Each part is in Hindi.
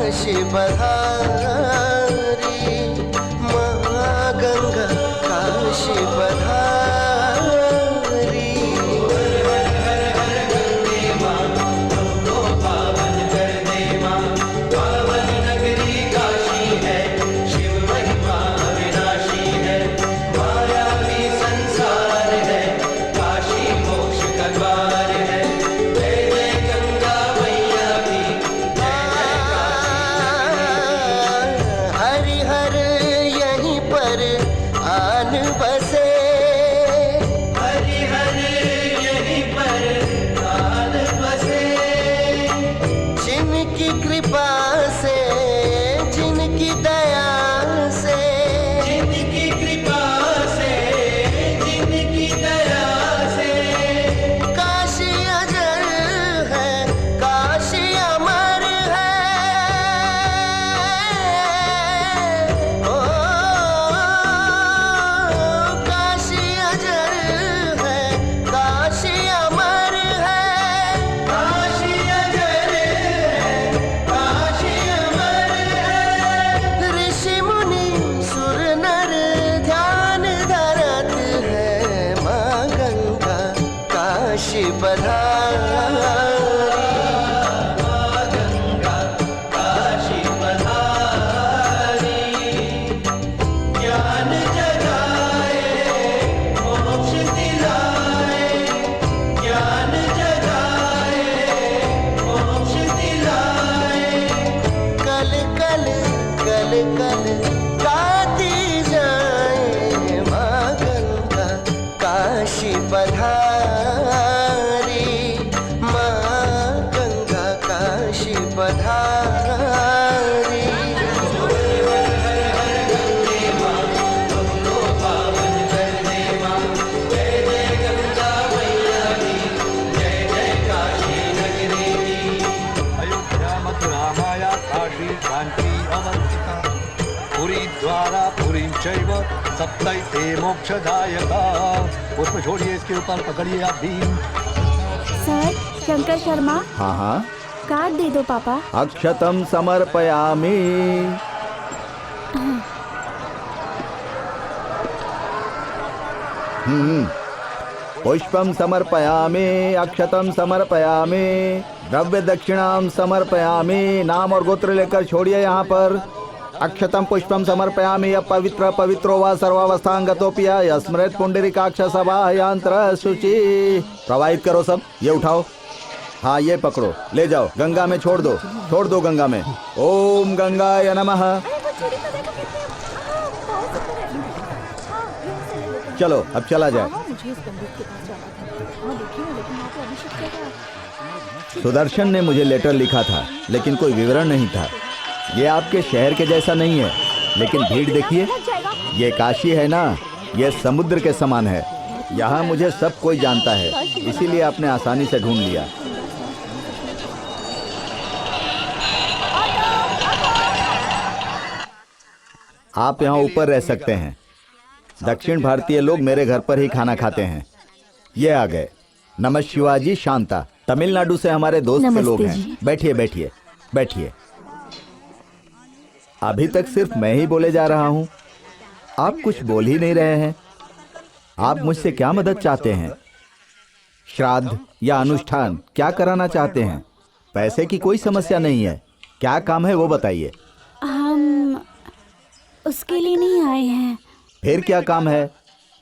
काशी पधारी, माँ गंगा काशी पधारी। सप्तैते मोक्षदायका। उसमें छोड़िए, इसके ऊपर पकड़िए आप भी। सर, शंकर शर्मा। हाँ हाँ, कार्ड दे दो पापा। अक्षतम समर्पयामि। पुष्पम समर्पयामि, अक्षतम समर्पयामि, द्रव्य दक्षिणाम समर्पयामि। नाम और गोत्र लेकर छोड़िए यहाँ पर। अक्षतम पुष्पम समर्पयामि। पवित्र पवित्रो वा सर्वावस्थांगतोऽपि स्मृत पुंडरीकाक्ष सभायांतर शुचि। प्रवाहित करो सब, ये उठाओ। हाँ, ये पकड़ो, ले जाओ, गंगा में छोड़ दो, छोड़ दो गंगा में। ओम गंगाय नमः। चलो अब चला जाए। सुदर्शन ने मुझे लेटर लिखा था, लेकिन कोई विवरण नहीं था। ये आपके शहर के जैसा नहीं है, लेकिन भीड़ देखिए। ये काशी है ना, ये समुद्र के समान है। यहाँ मुझे सब कोई जानता है, इसीलिए आपने आसानी से ढूंढ लिया। आप यहाँ ऊपर रह सकते हैं। दक्षिण भारतीय लोग मेरे घर पर ही खाना खाते हैं। ये आ गए। नमः शिवाजी शांता, तमिलनाडु से हमारे दोस्त के लोग हैं। बैठिए बैठिए बैठिए। अभी तक सिर्फ मैं ही बोले जा रहा हूँ, आप कुछ बोल ही नहीं रहे हैं। आप मुझसे क्या मदद चाहते हैं? श्राद्ध या अनुष्ठान क्या कराना चाहते हैं? पैसे की कोई समस्या नहीं है, क्या काम है वो बताइए। हम उसके लिए नहीं आए हैं। फिर क्या काम है?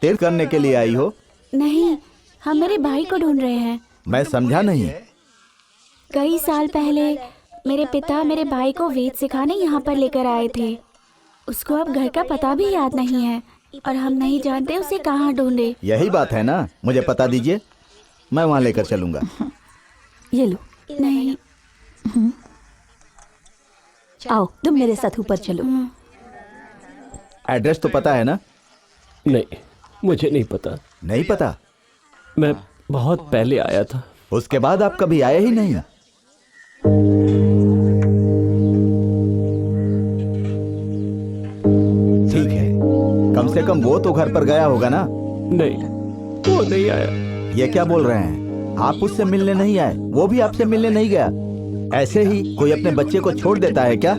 तीर्थ करने के लिए आई हो? नहीं, हम मेरे भाई को ढूंढ रहे हैं। मैं समझा नहीं। कई साल पहले मेरे पिता मेरे भाई को वेद सिखाने यहाँ पर लेकर आए थे। उसको अब घर का पता भी याद नहीं है और हम नहीं जानते उसे कहाँ ढूंढे। यही बात है ना, मुझे पता दीजिए, मैं वहाँ लेकर चलूंगा। ये लो। नहीं। आओ तुम मेरे साथ ऊपर चलो। एड्रेस तो पता है ना? नहीं, मुझे नहीं पता। नहीं पता? मैं बहुत पहले आया था। उसके बाद आप कभी आए ही नहीं? ठीक है, कम से कम वो तो घर पर गया होगा ना? नहीं, वो नहीं आया। ये क्या बोल रहे हैं? आप उससे मिलने नहीं आए, वो भी आपसे मिलने नहीं गया? ऐसे ही कोई अपने बच्चे को छोड़ देता है क्या?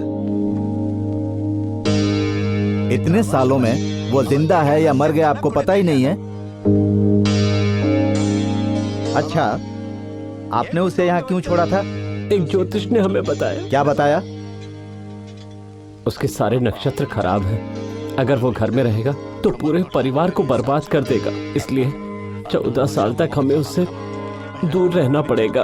इतने सालों में वो जिंदा है या मर गया आपको पता ही नहीं है। अच्छा, आपने उसे यहाँ क्यों छोड़ा था? एक ज्योतिष ने हमें बताया। क्या बताया? उसके सारे नक्षत्र खराब हैं। अगर वो घर में रहेगा तो पूरे परिवार को बर्बाद कर देगा, इसलिए 14 साल तक हमें उससे दूर रहना पड़ेगा।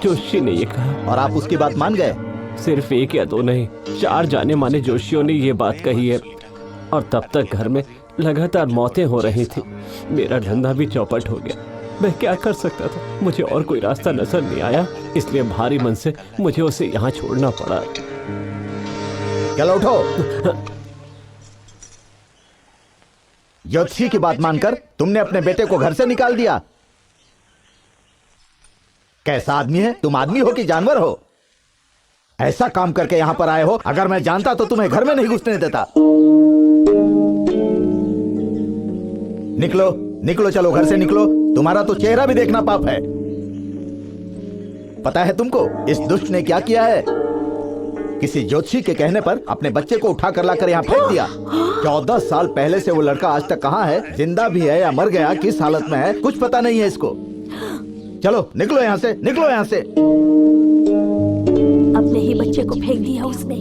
जोशी ने ये कहा। और आप उसकी बात मान गए? सिर्फ एक या दो नहीं, 4 जाने माने जोशियों ने ये बात कही है। और तब तक घर में लगातार मौतें हो रही थी। मेरा धंधा भी चौपट हो गया। मैं क्या कर सकता था? मुझे और कोई रास्ता नजर नहीं आया, इसलिए भारी मन से मुझे उसे यहाँ छोड़ना पड़ा। चलो उठो। ज्योतिषी की बात मानकर तुमने अपने बेटे को घर से निकाल दिया। कैसा आदमी है तुम? आदमी हो कि जानवर हो? ऐसा काम करके यहां पर आए हो। अगर मैं जानता तो तुम्हें घर में नहीं घुसने देता। निकलो निकलो, चलो घर से निकलो। तुम्हारा तो चेहरा भी देखना पाप है। पता है तुमको इस दुष्ट ने क्या किया है? किसी ज्योतिषी के कहने पर अपने बच्चे को उठा कर लाकर यहाँ फेंक दिया। 14 साल पहले से वो लड़का आज तक कहाँ है? जिंदा भी है या मर गया, किस हालत में है, कुछ पता नहीं है इसको। चलो निकलो यहाँ से, निकलो यहाँ से। अपने ही बच्चे को फेंक दिया उसने।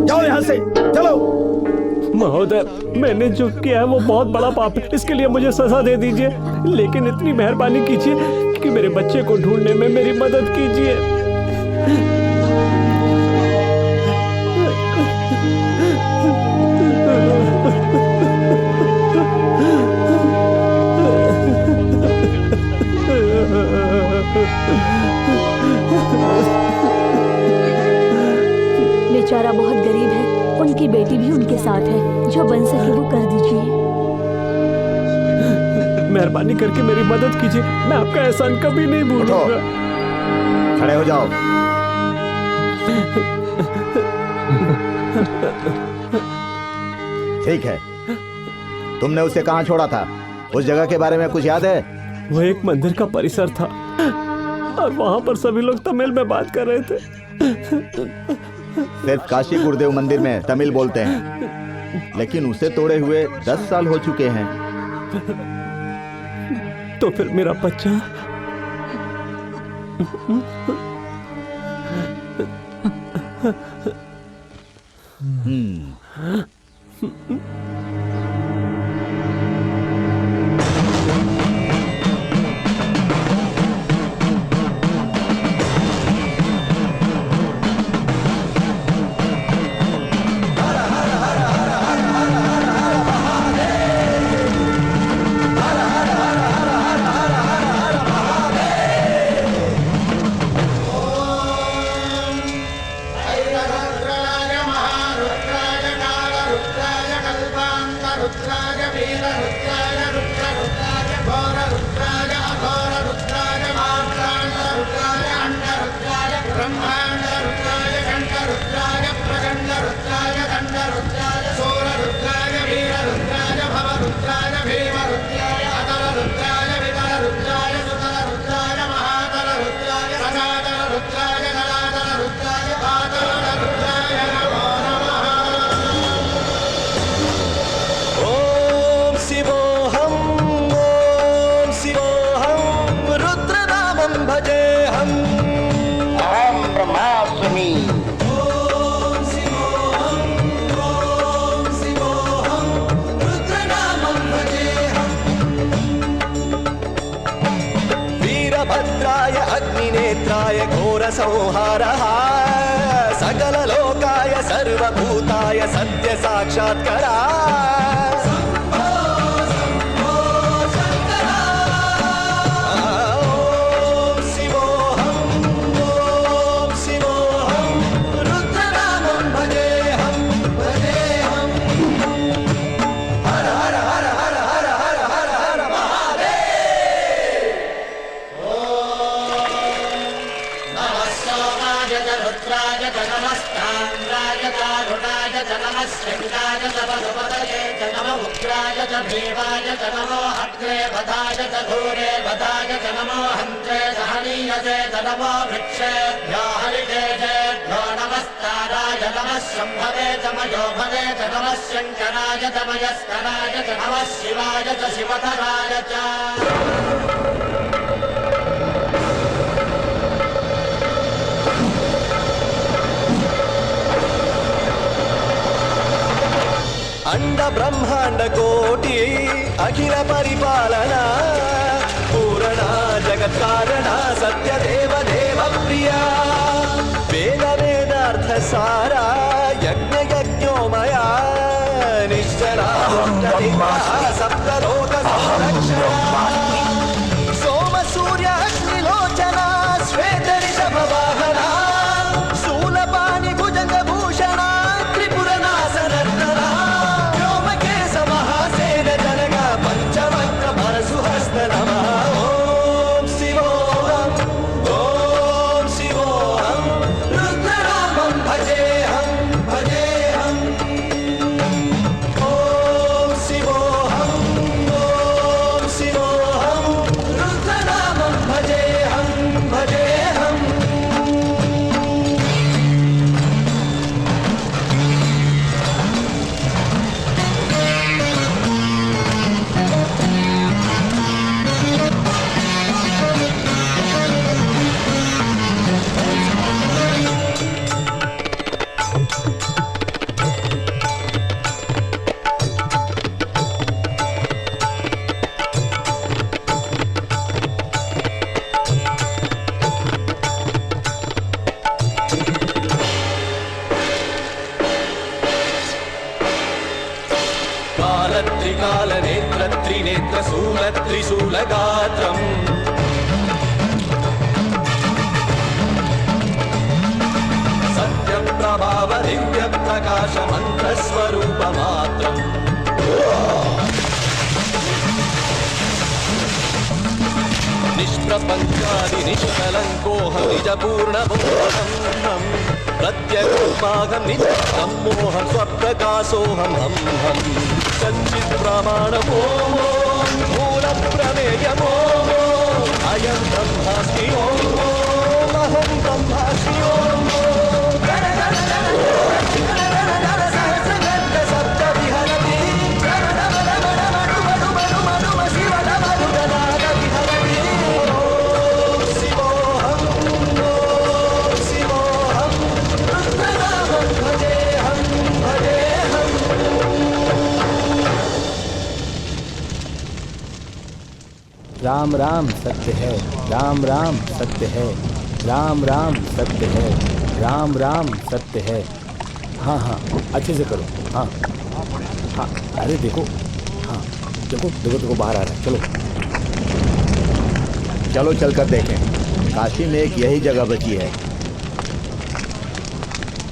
जाओ यहाँ से, चलो। महोदय, मैंने जो किया है वो बहुत बड़ा पाप है। इसके लिए मुझे सजा दे दीजिए, लेकिन इतनी मेहरबानी कीजिए कि मेरे बच्चे को ढूंढने में मेरी मदद कीजिए। बेचारा बहुत गरीब है, उनकी बेटी भी उनके साथ है। जो बन सके वो कर दीजिए। मेहरबानी करके मेरी मदद कीजिए, मैं आपका एहसान कभी नहीं भूलूंगा। खड़े हो जाओ। ठीक है, तुमने उसे कहाँ छोड़ा था? उस जगह के बारे में कुछ याद है? वो एक मंदिर का परिसर था और वहां पर सभी लोग तमिल में बात कर रहे थे। सिर्फ काशी गुरुदेव मंदिर में तमिल बोलते हैं, लेकिन उसे तोड़े हुए 10 साल हो चुके हैं। तो फिर मेरा बच्चा? संहारः सकललोकाय सर्वभूताय सत्य साक्षात्करा। रुद्राय च नमस्तान्द्राय च रुणाय च नमः शङ्काय च वसुपतये च नमः उग्राय च भीमाय च नमो अग्रे वधाय च धूरे वधाय च नमो हन्त्रे सहनीयसे च नमो वृक्षेभ्यो हरिकेशेभ्यो नमस्ताराय नमः शम्भवे च मयोभवे च नमः शङ्कराय च मयस्कराय च नमः शिवाय च शिवधराय च अंड ब्रह्मांड कोटि अखिल परिपालना पूर्णा जगत् कारणा सत्य देव देव प्रिया वेद वेदार्थ सारा यज्ञ यज्ञोमया निश्चला सप्त लोक संरक्षणा सोम सूर्य अग्निलोचना श्वेत ऋषभ वाहना शूलपाणि भुजंग भूषणा त्रिपुर नाशनर्तना ओम शिवोहम रुद्रनामं भजेहम भजेहम ओम शिवोहम रुद्रनामं भजेहम भजेहम काल नेत्र त्रिनेत्र शूल त्रिशूल गात्रम् सत्य प्रभाव दिव्य प्रकाश मंत्र स्वरूप मात्रम् निष्प्रपंचादि निष्कलंकोऽहं निज पूर्णबोधम् प्रत्यगुपागं नित्यं मोहं स्वप्रकाशोऽहं हम हम सच्चित् प्रमाणमो मूल प्रमेयमो अयं ब्रह्मास्मि ओम अहं ब्रह्मास्मि ओम राम राम सत्य है, राम राम सत्य है, राम राम सत्य है, राम राम सत्य है। हाँ हाँ अच्छे से करो। हाँ हाँ अरे देखो, हाँ देखो देखो देखो बाहर आ रहा है। चलो चलो चल कर देखें, काशी में एक यही जगह बची है।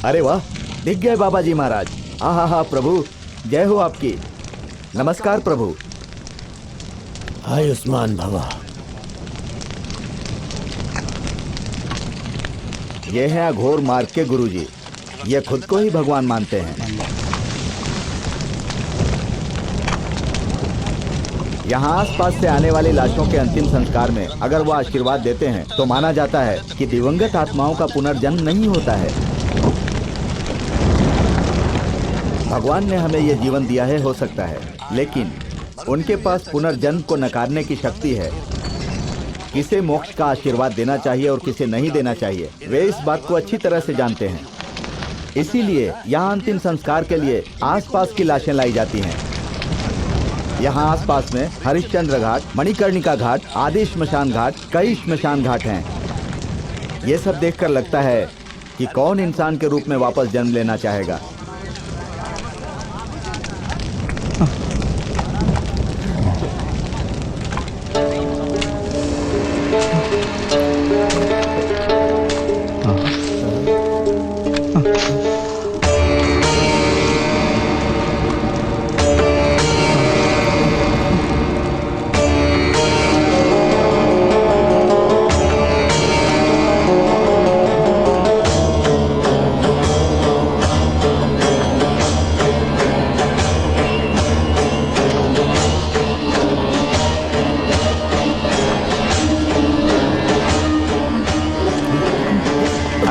अरे वाह, दिख गए बाबा जी महाराज। हाँ हाँ प्रभु, जय हो आपकी। नमस्कार प्रभु। आयुष्मान भवा। ये है अघोर मार्ग के गुरुजी। ये खुद को ही भगवान मानते हैं। यहाँ आसपास से आने वाली लाशों के अंतिम संस्कार में अगर वो आशीर्वाद देते हैं तो माना जाता है कि दिवंगत आत्माओं का पुनर्जन्म नहीं होता है। भगवान ने हमें ये जीवन दिया है, हो सकता है, लेकिन उनके पास पुनर्जन्म को नकारने की शक्ति है। किसे मोक्ष का आशीर्वाद देना चाहिए और किसे नहीं देना चाहिए, वे इस बात को अच्छी तरह से जानते हैं। इसीलिए यहाँ अंतिम संस्कार के लिए आसपास की लाशें लाई जाती हैं। यहाँ आसपास में हरिश्चंद्र घाट, मणिकर्णिका घाट, आदि श्मशान घाट, कई श्मशान घाट हैं। ये सब देखकर लगता है कि कौन इंसान के रूप में वापस जन्म लेना चाहेगा।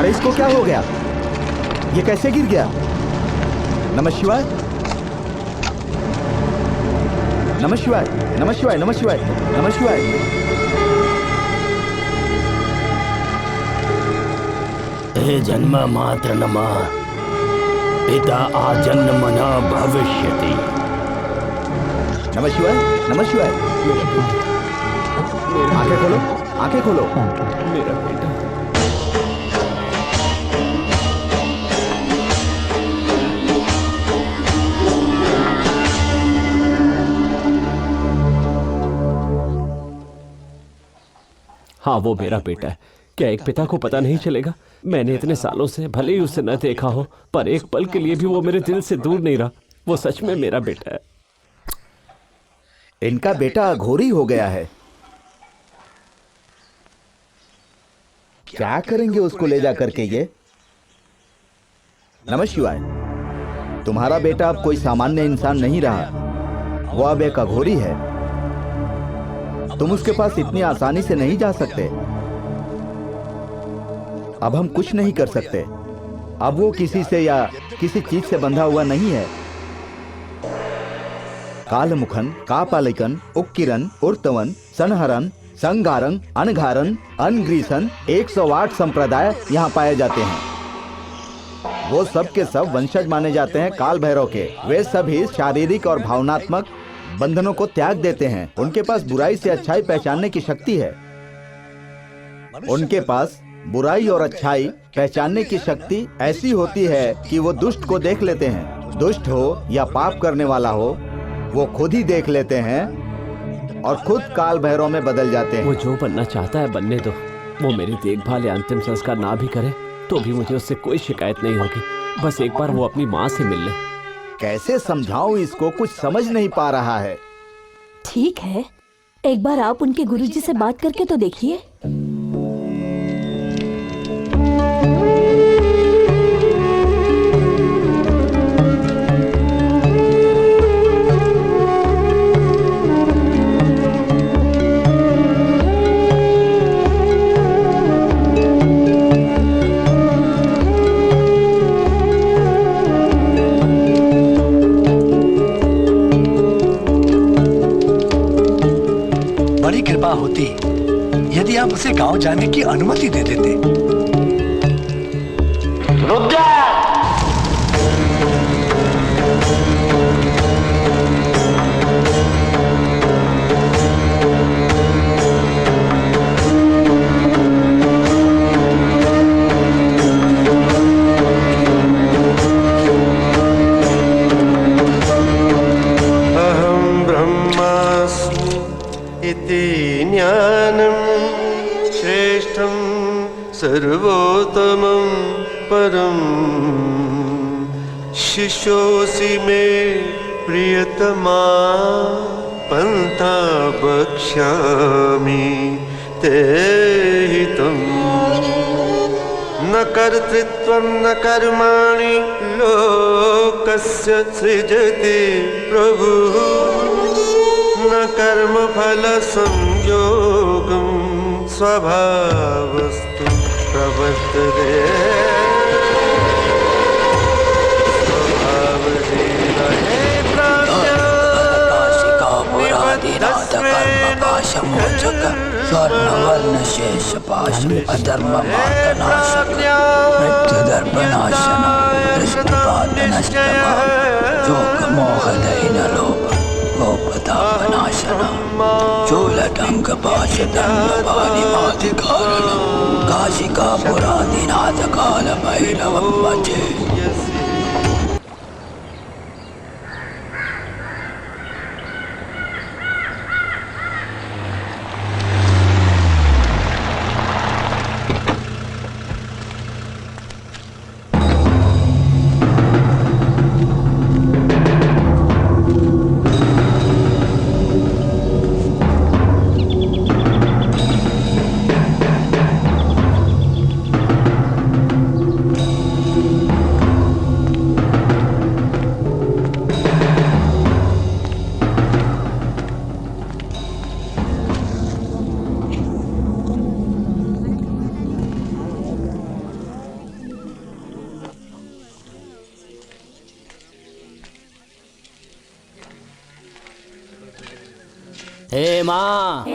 अरे इसको क्या हो गया? ये कैसे गिर गया? नमः शिवाय, नमः शिवाय, नमः शिवाय, नमः शिवाय, नमः शिवाय। हे जन्म मात्र नमः, पिता आजन्म न भविष्यति। नमः शिवाय, नमः शिवाय। आंखें खोलो, आंखें खोलो। मेरा बेटा। हाँ, वो मेरा बेटा है। क्या एक पिता को पता नहीं चलेगा? मैंने इतने सालों से भले ही उसे न देखा हो, पर एक पल के लिए भी वो मेरे दिल से दूर नहीं रहा। वो सच में मेरा बेटा है। इनका बेटा अघोरी हो गया है। क्या करेंगे उसको ले जा करके ये? नमः शिवाय। तुम्हारा बेटा अब कोई सामान्य इंसान नहीं रहा, वो अब एक अघोरी है। तुम उसके पास इतनी आसानी से नहीं जा सकते। अब हम कुछ नहीं कर सकते। अब वो किसी से या किसी चीज से बंधा हुआ नहीं है। कालमुखन, कापालिकन, उक्किरन, उर्तवन, संहरन, संगारन, अनघारन, अनग्रीसन 108 संप्रदाय यहाँ पाए जाते हैं। वो सब के सब वंशज माने जाते हैं काल भैरव के। वे सभी शारीरिक और भावनात्मक बंधनों को त्याग देते हैं। उनके पास बुराई से अच्छाई पहचानने की शक्ति है। उनके पास बुराई और अच्छाई पहचानने की शक्ति ऐसी होती है कि वो दुष्ट को देख लेते हैं। दुष्ट हो या पाप करने वाला हो, वो खुद ही देख लेते हैं और खुद काल भैरव में बदल जाते हैं। वो जो बनना चाहता है बनने दो। वो मेरी देखभाल या अंतिम संस्कार ना भी करे तो भी मुझे उससे कोई शिकायत नहीं होगी। बस एक बार वो अपनी माँ से मिल ले। कैसे समझाऊं इसको? कुछ समझ नहीं पा रहा है। ठीक है, एक बार आप उनके गुरुजी से बात करके तो देखिए। कृपा होती यदि आप उसे गांव जाने की अनुमति दे देते। अहम ब्रह्मास्मि इति ज्ञानं श्रेष्ठं सर्वोत्तमं परं शिष्योऽसि मे प्रियतमा पन्था वक्ष्यामि ते हितं न कर्तृत्वं न कर्माणि लोकस्य सृजति प्रभुः न कर्म फल संयोगं स्वभावस्तु प्रवर्तते काशिका पुरादिनाथ काल भैरवं भजे। हे माँ,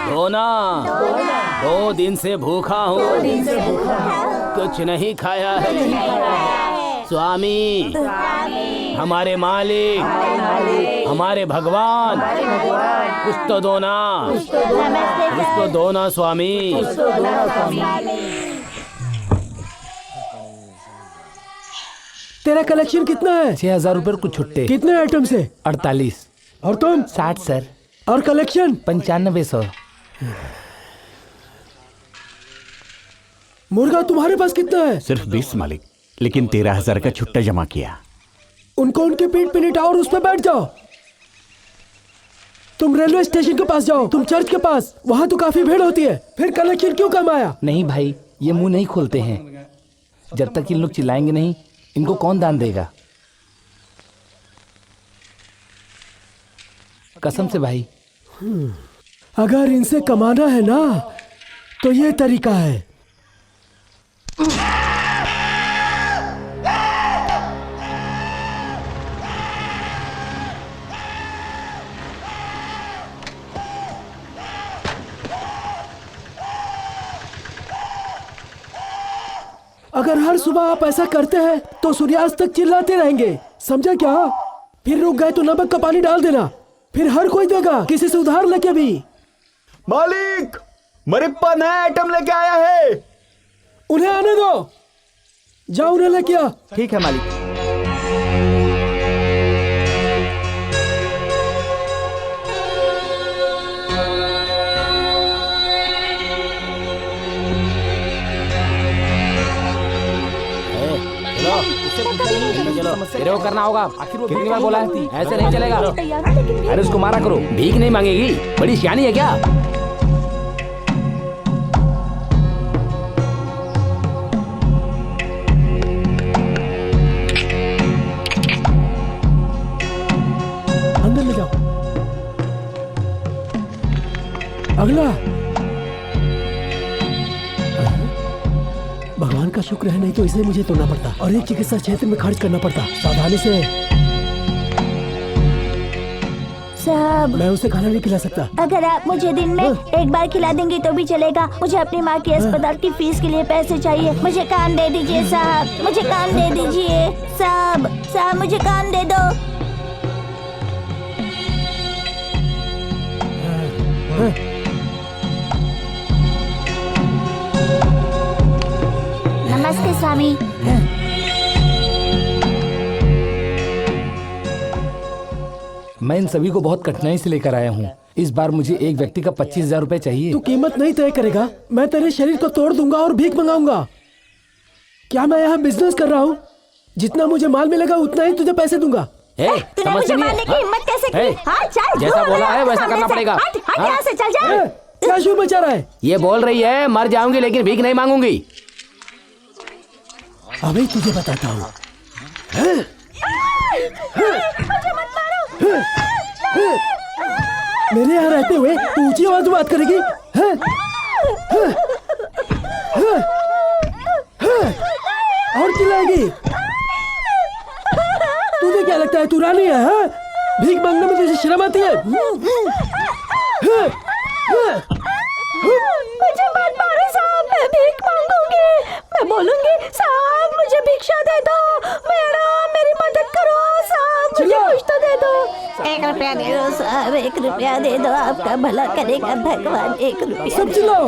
धोना, 2 दिन से भूखा हूँ, कुछ नहीं खाया है। स्वामी, हमारे मालिक, हमारे भगवान, कुछ तो दो ना, कुछ तो दो ना स्वामी। तेरा कलेक्शन कितना है? 6000 रुपए कुछ छुट्टे। कितने आइटम से? 48। और तुम? 60 सर। और कलेक्शन? 9500। मुर्गा तुम्हारे पास कितना है? सिर्फ 20 मालिक, लेकिन 13,000 का छुट्टा जमा किया। उनको उनके पीठ पे लिटाओ और उस पे बैठ जाओ। तुम रेलवे स्टेशन के पास जाओ, तुम चर्च के पास, वहाँ तो काफी भीड़ होती है। फिर कलेक्शन क्यों कम आया? नहीं भाई, ये मुंह नहीं खोलते हैं। जब तक इन लोग चिल्लाएंगे नहीं, इनको कौन दान देगा? कसम से भाई। अगर इनसे कमाना है ना, तो ये तरीका है। अगर हर सुबह आप ऐसा करते हैं तो सूर्यास्त तक चिल्लाते रहेंगे, समझा क्या? फिर रुक गए तो नमक का पानी डाल देना, फिर हर कोई देगा, किसी से उधार लेके भी। मालिक, मरिप्पा नया आइटम लेके आया है। उन्हें आने दो, जाओ उन्हें लेके आ। ठीक है मालिक। तेरे को करना होगा, आखिर वो कितनी बार बोला है, ऐसे नहीं चलेगा। अरे उसको मारा करो, भीख नहीं मांगेगी, बड़ी सियानी है क्या? अंदर ले जाओ। अगला। भगवान का शुक्र है, नहीं तो इसे मुझे तोड़ना पड़ता और एक चिकित्सा क्षेत्र में खर्च करना पड़ता। सावधानी से। साहब, मैं उसे खाना नहीं खिला सकता। अगर आप मुझे दिन में एक बार खिला देंगे तो भी चलेगा। मुझे अपनी माँ की अस्पताल की फीस के लिए पैसे चाहिए। मुझे काम दे दीजिए साहब, मुझे काम दे दीजिए साहब। साहब मुझे काम दे दो। नमस्ते स्वामी। मैं इन सभी को बहुत कठिनाई से लेकर आया हूँ। इस बार मुझे एक व्यक्ति का 25,000 रुपए चाहिए। तू कीमत नहीं तय करेगा, मैं तेरे शरीर को तोड़ दूंगा और भीख मंगाऊंगा। क्या मैं यहाँ बिजनेस कर रहा हूँ? जितना मुझे माल मिलेगा उतना ही तुझे पैसे दूंगा। तूने मुझे मारने की हिम्मत कैसे की? हाँ, चल, जैसा बोला है वैसा करना पड़ेगा। हट यहाँ से, चल जा। क्या शोर मचा रहा है? ये बोल रही है मर जाऊंगी लेकिन भीख नहीं मांगूंगी। अभी तुझे बताता हूँ। मेरे यहाँ रहते हुए तू ऊंची आवाज में बात करेगी? और चिल्लाएगी? तुझे क्या लगता है तू रानी है? भीख मांगने में तुझे शर्म आती है? मुझे मत मारो साहब, मैं भीख मांगूंगी। मैं बोलूंगी साहब मुझे भिक्षा दे दो, मेरी मदद करो साहब, मुझे कुछ तो दे दो। 1 रुपया दे दो साहब, 1 रुपया दे दो, आपका भला करेगा भगवान। 1 रुपया सब चिल्लाओ।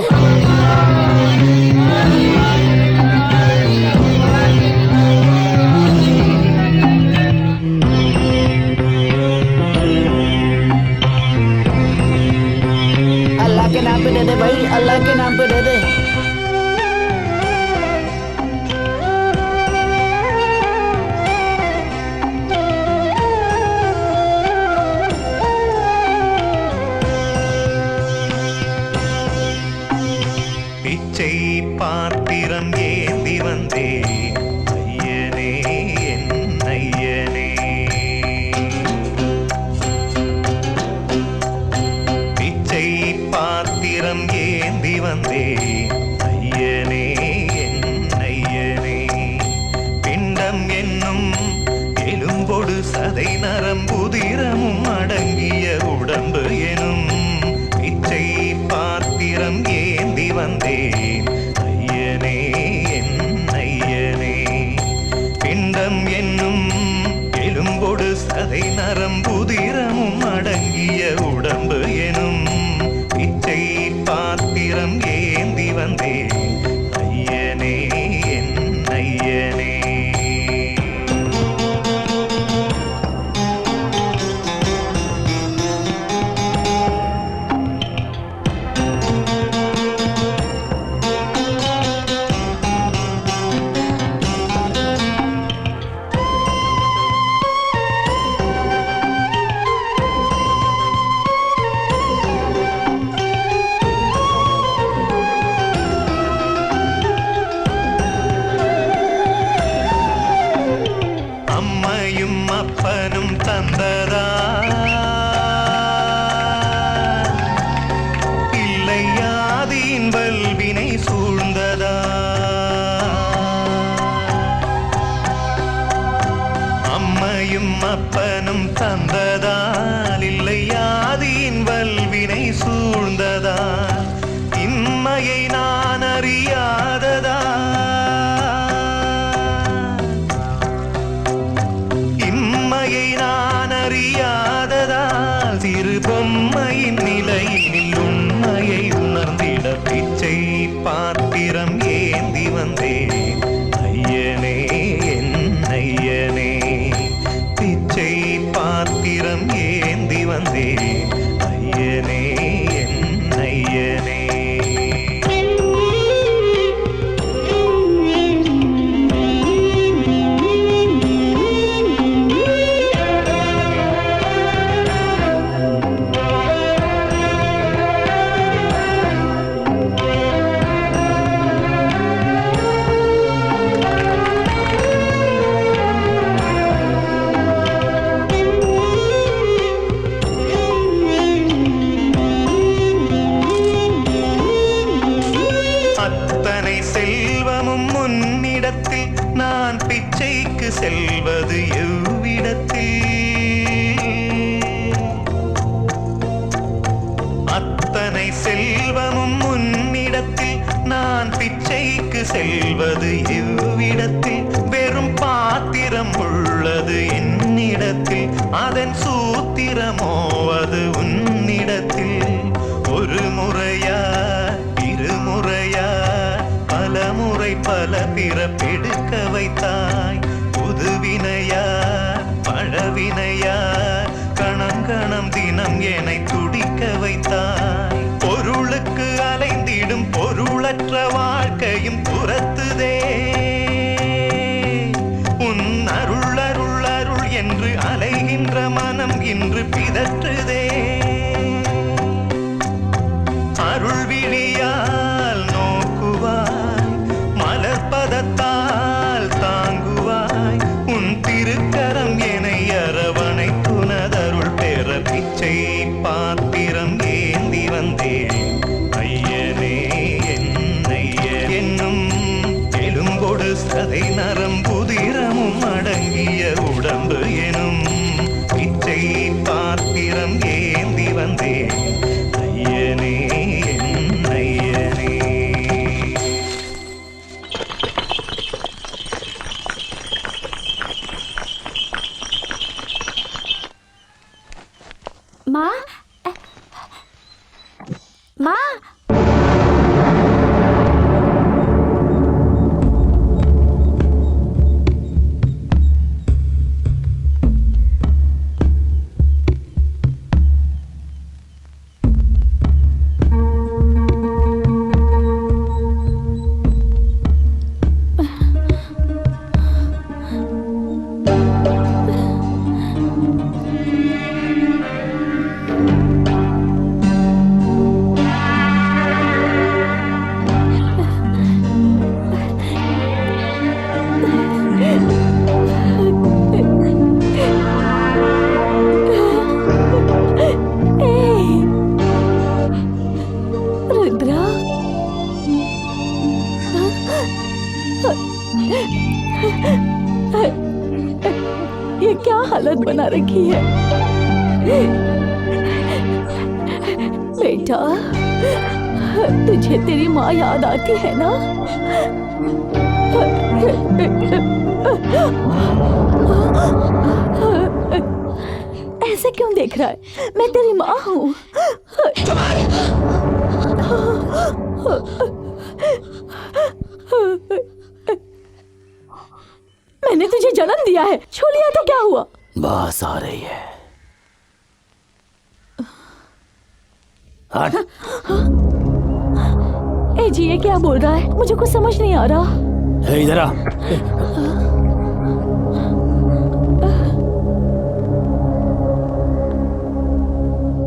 अल्लाह के नाम पे दे दे भाई, अल्लाह के नाम पे दे दे। பிச்சை பாத்திரம் ஏந்தி வந்தே ஐயனே என் ஐயனே. பிச்சை பாத்திரம் ஏந்தி வந்தே ஐயனே என் ஐயனே. பிண்டம் என்னும் எலும்பொடு சதை நரம்புதிரமும் அடங்கிய உடம்பு எனும் சதை நரம்புதிரமும் அடங்கிய உடம்பு எனும் பிச்சை பாத்திரம் ஏந்தி வந்தேன் ஐயனே என் ஐயனே. அம்மையும் அப்பனும் தந்ததா இல்லை ஆதியின் வல்வினை சூழ்ந்ததா. அம்மையும் அப்பனும் தந்ததால் இல்லை ஆதியின் வல்வினை சூழ்ந்ததா. இம்மையை நான் அறியாததா இம்மையை நான் அறியாததால் சிறு பொம்மையின் நிலையினில் உண்மையை உணர்ந்திட பிச்சை பாத்திரம் ஏந்தி வந்தேன் ஐயனே என் ஐயனே. பிச்சை பாத்திரம் ஏந்தி வந்தேன் ஐயனே என் ஐயனே. அத்தனை செல்வமும் முன்னிடத்தில் நான் பிச்சைக்கு செல்வது எவ்விடத்தில். அத்தனை செல்வமும் முன்னிடத்தில் நான் பிச்சைக்கு செல்வது எவ்விடத்தில். வெறும் பாத்திரம் உள்ளது என்னிடத்தில் அதன் சூத்திரமோ அது உன்னிடத்தில். ஒரு முறையா இருமுறையா பல முறை பல பிறப்பெடுக்க வைத்தாய். புதுவினையா பழவினையா கணம் கணம் தினம் என்னை துடிக்க வைத்தாய். பொருளுக்கு அலைந்திடும் பொருளற்ற வாழ்க்கையும் துரத்துதே. உன் அருள் அருள் அருள் என்று அலைகின்ற மனம் இன்று பிதற்றுதே. அருள் விழியால் நோக்குவாய் மலர்பதத்தால் தாங்குவாய். உன் திருக்கரம் என்னை அரவணைத்துனதருள் பெற பிச்சை பாத்திரம் ஏந்தி வந்தேன் ஐயனே என் ஐயன். என்னும் எலும்பொடு சதை நரம்புதிரமும் அடங்கிய உடம்பு எனும் பிச்சை பாத்திரம் ஏந்தி வந்தேன் ஐயனே என் ஐயனே. माँ माँ ये क्या हालत बना रखी है बेटा। तुझे तेरी माँ याद आती है ना? ऐसे क्यों देख रहा है? मैं तेरी माँ हूँ। मैंने तुझे जन्म दिया है, छू लिया तो क्या हुआ? बस आ रही है। हट। ए जी, ये क्या बोल रहा है? मुझे कुछ समझ नहीं आ रहा। इधर आ।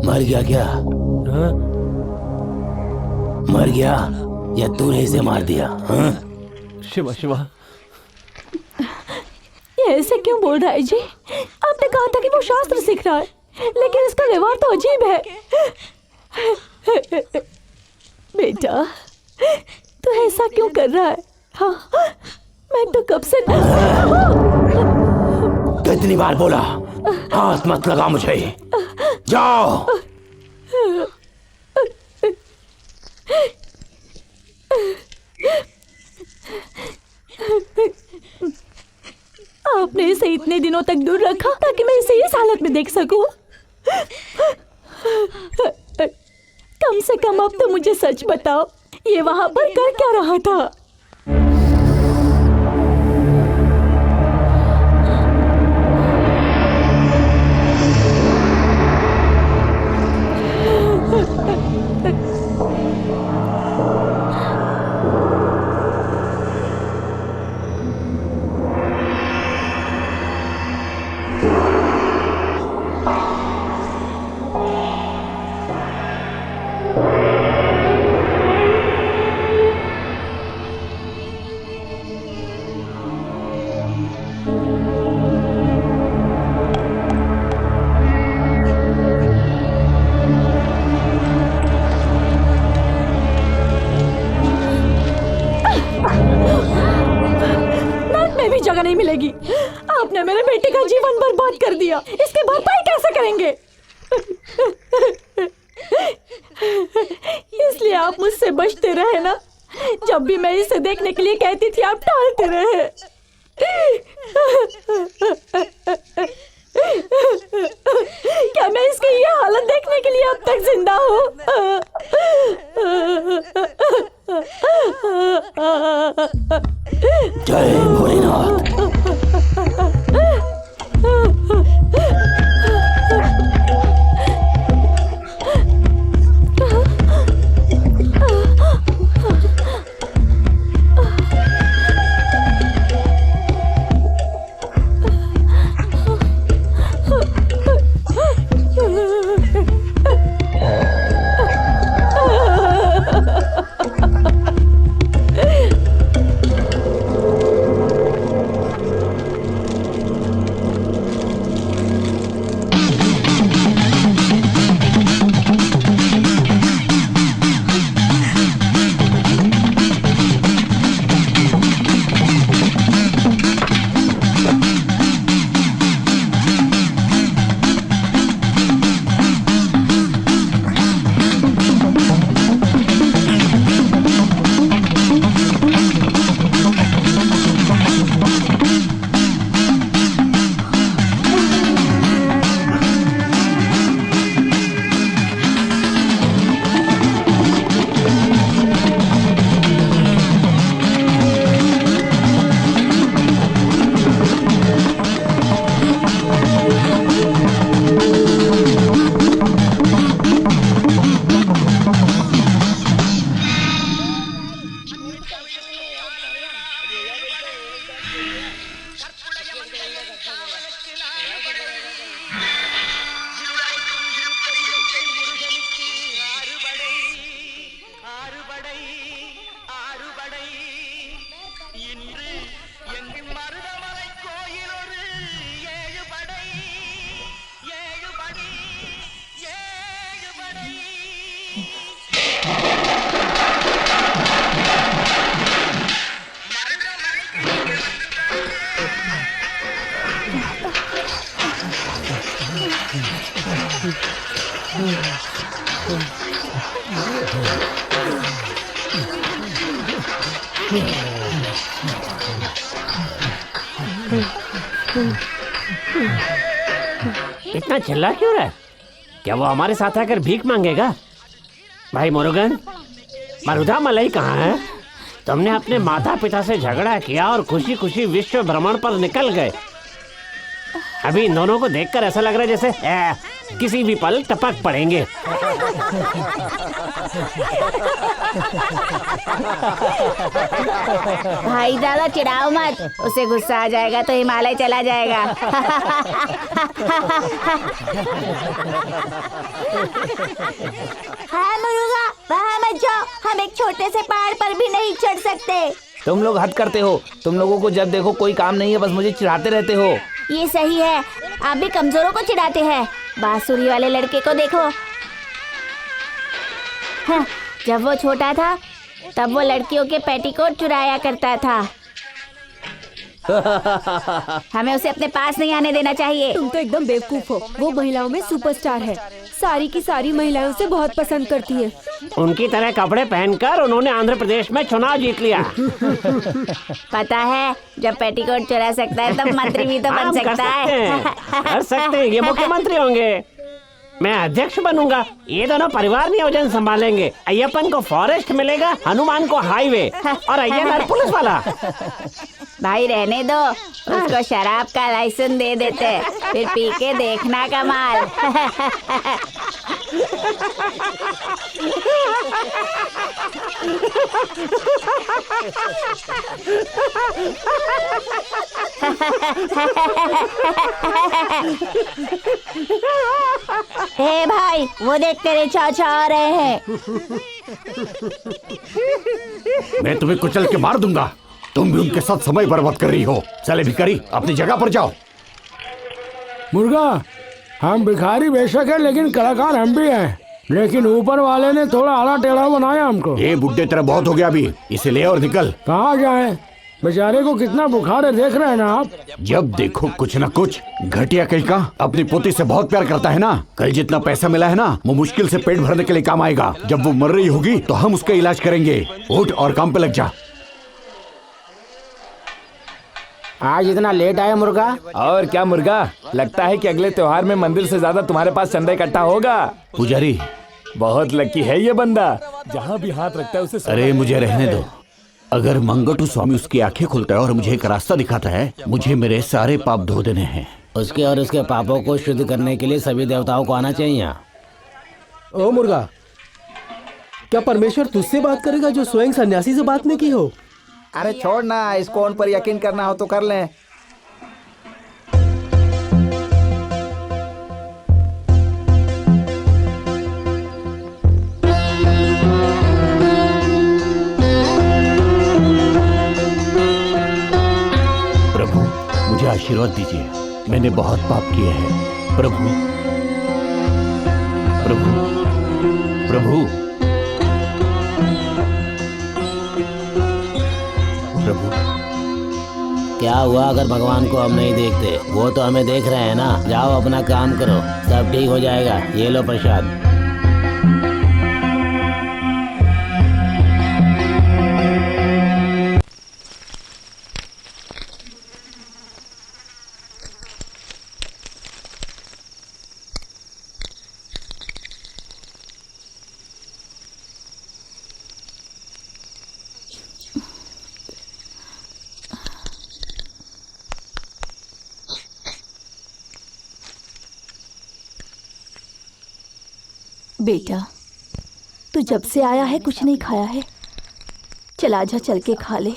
मर गया क्या? मर गया या तूने इसे मार दिया? शिवा शिवा, ये ऐसे क्यों बोल रहा है जी? आपने कहा था कि वो शास्त्र सीख रहा है, लेकिन इसका व्यवहार तो अजीब है। बेटा, तू ऐसा क्यों कर रहा है? हाँ, मैं तो कब से कितनी बार बोला हाथ मत लगा मुझे। जाओ। आपने इसे इतने दिनों तक दूर रखा ताकि मैं इसे इस हालत में देख सकूं। कम से कम अब तो मुझे सच बताओ, ये वहां पर कर क्या रहा था? जगह नहीं मिलेगी। आपने मेरे बेटे का जीवन बर्बाद कर दिया, इसके भरपाई कैसे करेंगे? इसलिए आप मुझसे बचते रहे ना। जब भी मैं इसे देखने के लिए कहती थी आप टालते रहे। क्या मैं इसकी ये हालत देखने के लिए अब तक जिंदा हूँ? जय भोलेनाथ। इतना चिल्ला क्यों रहा है? क्या वो हमारे साथ आकर भीख मांगेगा? भाई मुरुगन, मरुधा मलाई कहाँ है? तुमने अपने माता पिता से झगड़ा किया और खुशी खुशी विश्व भ्रमण पर निकल गए। अभी इन दोनों को देखकर ऐसा लग रहा है जैसे किसी भी पल टपक पड़ेंगे। भाई ज्यादा चिढ़ाओ मत, उसे गुस्सा आ जाएगा तो हिमालय चला जाएगा। हाँ मुरुगा, वहाँ मत जाओ, हम एक छोटे से पहाड़ पर भी नहीं चढ़ सकते। तुम लोग हद करते हो। तुम लोगों को जब देखो कोई काम नहीं है, बस मुझे चिढ़ाते रहते हो। ये सही है, आप भी कमजोरों को चिढ़ाते हैं। बांसुरी वाले लड़के को देखो। हाँ, जब वो छोटा था तब वो लड़कियों के पेटीकोट चुराया करता था। हमें उसे अपने पास नहीं आने देना चाहिए। तुम तो एकदम बेवकूफ हो। वो महिलाओं में सुपरस्टार है, सारी की सारी महिलाएं उसे बहुत पसंद करती है। उनकी तरह कपड़े पहनकर उन्होंने आंध्र प्रदेश में चुनाव जीत लिया। पता है, जब पेटीकोट चुरा सकता है तब मंत्री भी तो बन सकता है। कर सकते हैं, ये मुख्यमंत्री होंगे, मैं अध्यक्ष बनूंगा, ये दोनों परिवार नियोजन संभालेंगे। अय्यप्पन को फॉरेस्ट मिलेगा, हनुमान को हाईवे और अय्यर पुलिस वाला। भाई रहने दो, उसको शराब का लाइसेंस दे देते, फिर पी के देखना कमाल। हे भाई, वो देख तेरे चाचा आ रहे हैं। मैं तुम्हें कुचल के मार दूंगा। तुम भी उनके साथ समय बर्बाद कर रही हो। चले भिखारी, अपनी जगह पर जाओ। मुर्गा, हम भिखारी बेशक है लेकिन कलाकार हम भी हैं। लेकिन ऊपर वाले ने थोड़ा आला टेढ़ा बनाया हमको। ये बुड्ढे तेरा बहुत हो गया अभी, इसे ले और निकल। कहाँ जाए? बेचारे को कितना बुखार है, देख रहे हैं ना आप। जब देखो कुछ न कुछ। घटिया कहीं का। अपनी पोती से बहुत प्यार करता है ना। कल जितना पैसा मिला है ना, वो मुश्किल से पेट भरने के लिए काम आएगा। जब वो मर रही होगी तो हम उसका इलाज करेंगे। उठ और काम पे लग जा। आज इतना लेट आया मुर्गा? और क्या मुर्गा, लगता है कि अगले त्योहार में मंदिर से ज्यादा तुम्हारे पास चंदा इकट्ठा होगा। पुजारी, बहुत लकी है ये बंदा, जहाँ भी हाथ रखता है उसे। अरे मुझे रहने दो। अगर मंगटू स्वामी उसकी आंखें खोलता है और मुझे एक रास्ता दिखाता है, मुझे मेरे सारे पाप धो देने हैं। उसके और उसके पापों को शुद्ध करने के लिए सभी देवताओं को आना चाहिए। ओ मुर्गा, क्या परमेश्वर तुझसे बात करेगा जो स्वयं सन्यासी से बात नहीं की हो? अरे छोड़ ना, इसको उन पर यकीन करना हो तो कर लें। प्रभु, मुझे आशीर्वाद दीजिए। मैंने बहुत पाप किए हैं। प्रभु, प्रभु, प्रभु, प्रभु। क्या हुआ अगर भगवान को हम नहीं देखते? वो तो हमें देख रहे हैं ना। जाओ अपना काम करो, सब ठीक हो जाएगा। ये लो प्रसाद। बेटा, तू जब से आया है कुछ नहीं खाया है। चल आजा, चल के खा ले।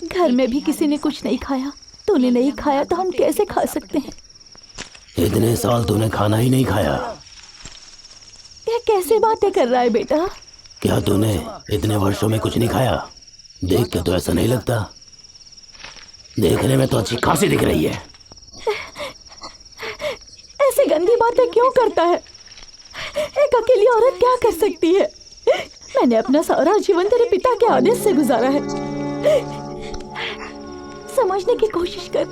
घर में भी किसी ने कुछ नहीं खाया, तूने नहीं खाया तो हम कैसे खा सकते हैं? इतने साल तूने खाना ही नहीं खाया। ये कैसे बातें कर रहा है बेटा? क्या तूने इतने वर्षों में कुछ नहीं खाया? देख के तो ऐसा नहीं लगता। देखने में तो अच्छी खासी दिख रही है। ऐसी गंदी बातें क्यों करता है? एक अकेली औरत क्या कर सकती है? मैंने अपना सारा जीवन तेरे पिता के आदेश से गुजारा है। समझने की कोशिश कर,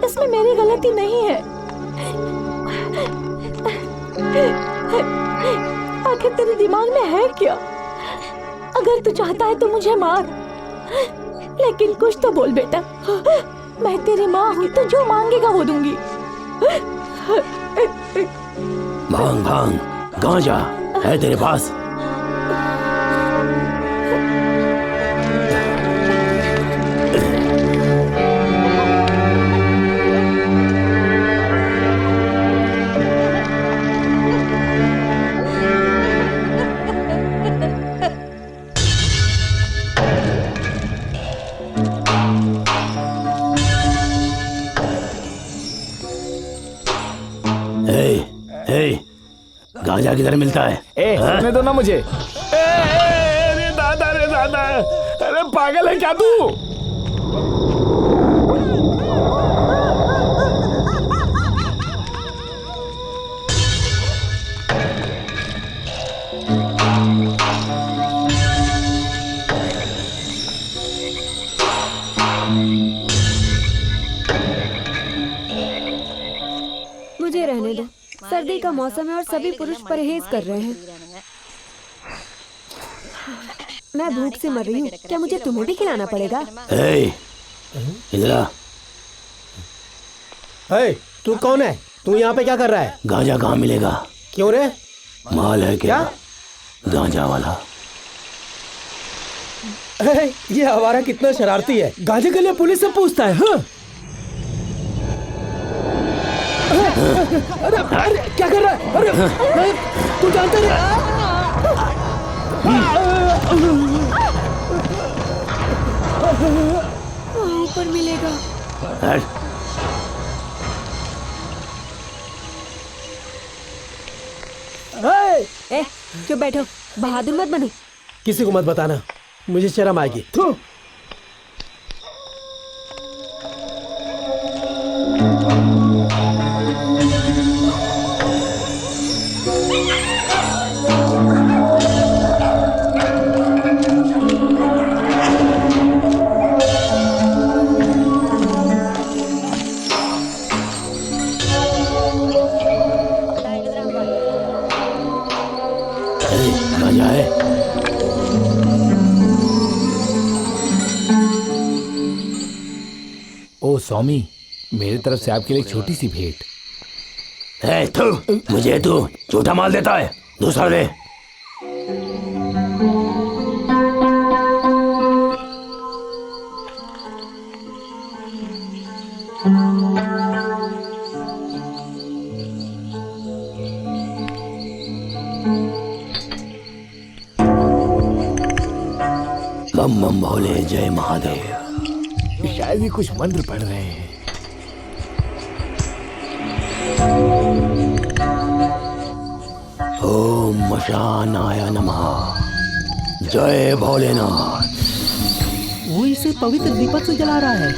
इसमें मेरी गलती नहीं है। आखिर तेरे दिमाग में है क्या? अगर तू चाहता है तो मुझे मार, लेकिन कुछ तो बोल बेटा। मैं तेरी माँ हूँ तो जो मांगेगा वो दूंगी। भांग भांग गांजा है तेरे पास? गांजा किधर मिलता है? सुनने दो ना मुझे। अरे दादा, रे दादा, अरे पागल है क्या तू? मुझे रहने दो, सर्दी का मौसम है और सभी पुरुष परहेज कर रहे हैं। मैं भूख से मर रही हूँ, क्या मुझे तुम्हें भी खिलाना पड़ेगा? इधर आ। तू कौन है? तू यहाँ पे क्या कर रहा है? गांजा कहाँ मिलेगा? क्यों रे? माल है क्या? गांजा वाला। ये आवारा कितना शरारती है, गांजे के लिए पुलिस से पूछता है। हाँ? अरे क्या कर रहा है? अरे तू जानता नहीं? ऊपर मिलेगा। चुप बैठो, बहादुर मत बनो। किसी को मत बताना, मुझे शर्म आएगी। ओ स्वामी, मेरी तरफ से आपके लिए एक छोटी सी भेंट। मुझे तू झूठा माल देता है, दूसरा दे। बम बम भोले जय महादेव। शायद ही कुछ मंत्र पढ़ रहे हैं। ओम मशानाय नमः। जय भोलेनाथ। वो इसे पवित्र दीपक से जला रहा है।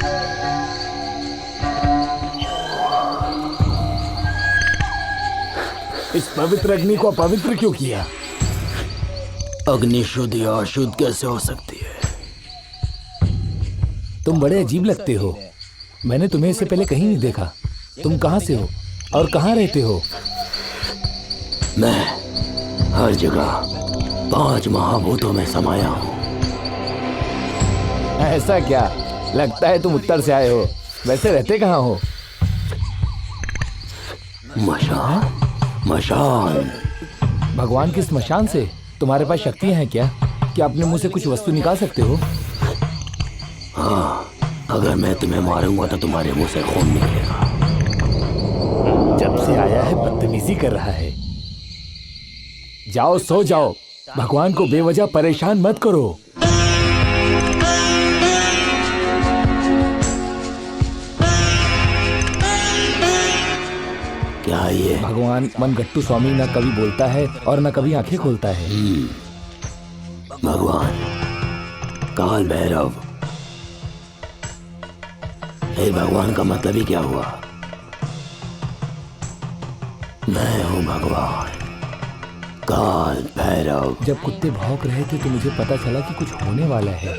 इस पवित्र अग्नि को अपवित्र क्यों किया? अग्नि शुद्ध या अशुद्ध कैसे हो सकती है? तुम बड़े अजीब लगते हो, मैंने तुम्हें इससे पहले कहीं नहीं देखा। तुम कहाँ से हो और कहाँ रहते हो? मैं हर जगह 5 महाभूतों में समाया हूँ। ऐसा क्या? लगता है तुम उत्तर से आए हो। वैसे रहते कहाँ हो? मशान। भगवान के स्मशान से? तुम्हारे पास शक्तियाँ हैं क्या? क्या अपने मुंह से कुछ वस्तु निकाल सकते हो? हाँ, अगर मैं तुम्हें मारूंगा तो तुम्हारे मुंह से खून निकलेगा। जब से आया है बदतमीजी कर रहा है। जाओ सो जाओ, भगवान को बेवजह परेशान मत करो। क्या ये? भगवान मनगट्टू स्वामी न कभी बोलता है और न कभी आंखें खोलता है। भगवान काल भैरव। हे भगवान का मतलब ही क्या हुआ? मैं हूँ भगवान काल भैरव। जब कुत्ते भौंक रहे थे तो मुझे पता चला कि कुछ होने वाला है।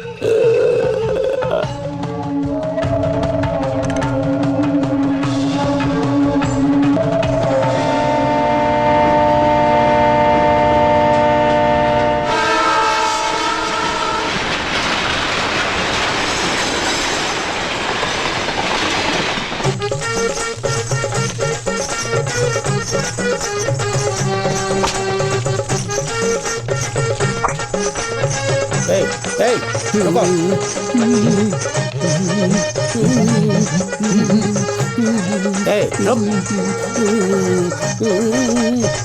रुको।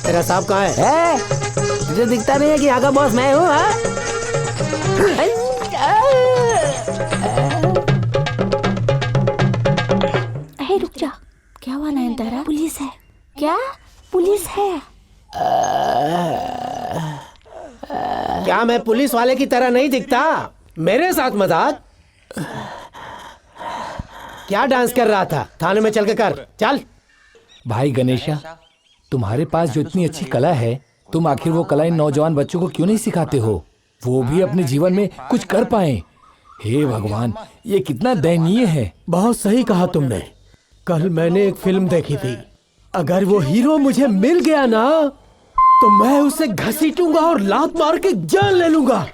तेरा साहब कहाँ है? तुझे दिखता नहीं है कि यहाँ का बॉस मैं हूँ? रुक जा, क्या हुआ नयनतारा? पुलिस है क्या? पुलिस है? क्या मैं पुलिस वाले की तरह नहीं दिखता? मेरे साथ मजाक? क्या डांस कर रहा था? थाने में चल के कर, चल। भाई गणेशा, तुम्हारे पास जो इतनी अच्छी कला है, तुम आखिर वो कला इन नौजवान बच्चों को क्यों नहीं सिखाते हो? वो भी अपने जीवन में कुछ कर पाए। हे भगवान, ये कितना दयनीय है। बहुत सही कहा तुमने। कल मैंने एक फिल्म देखी थी। अगर वो हीरो मुझे मिल गया ना, तो मैं उसे घसीटूंगा और लात मार के जान ले लूंगा।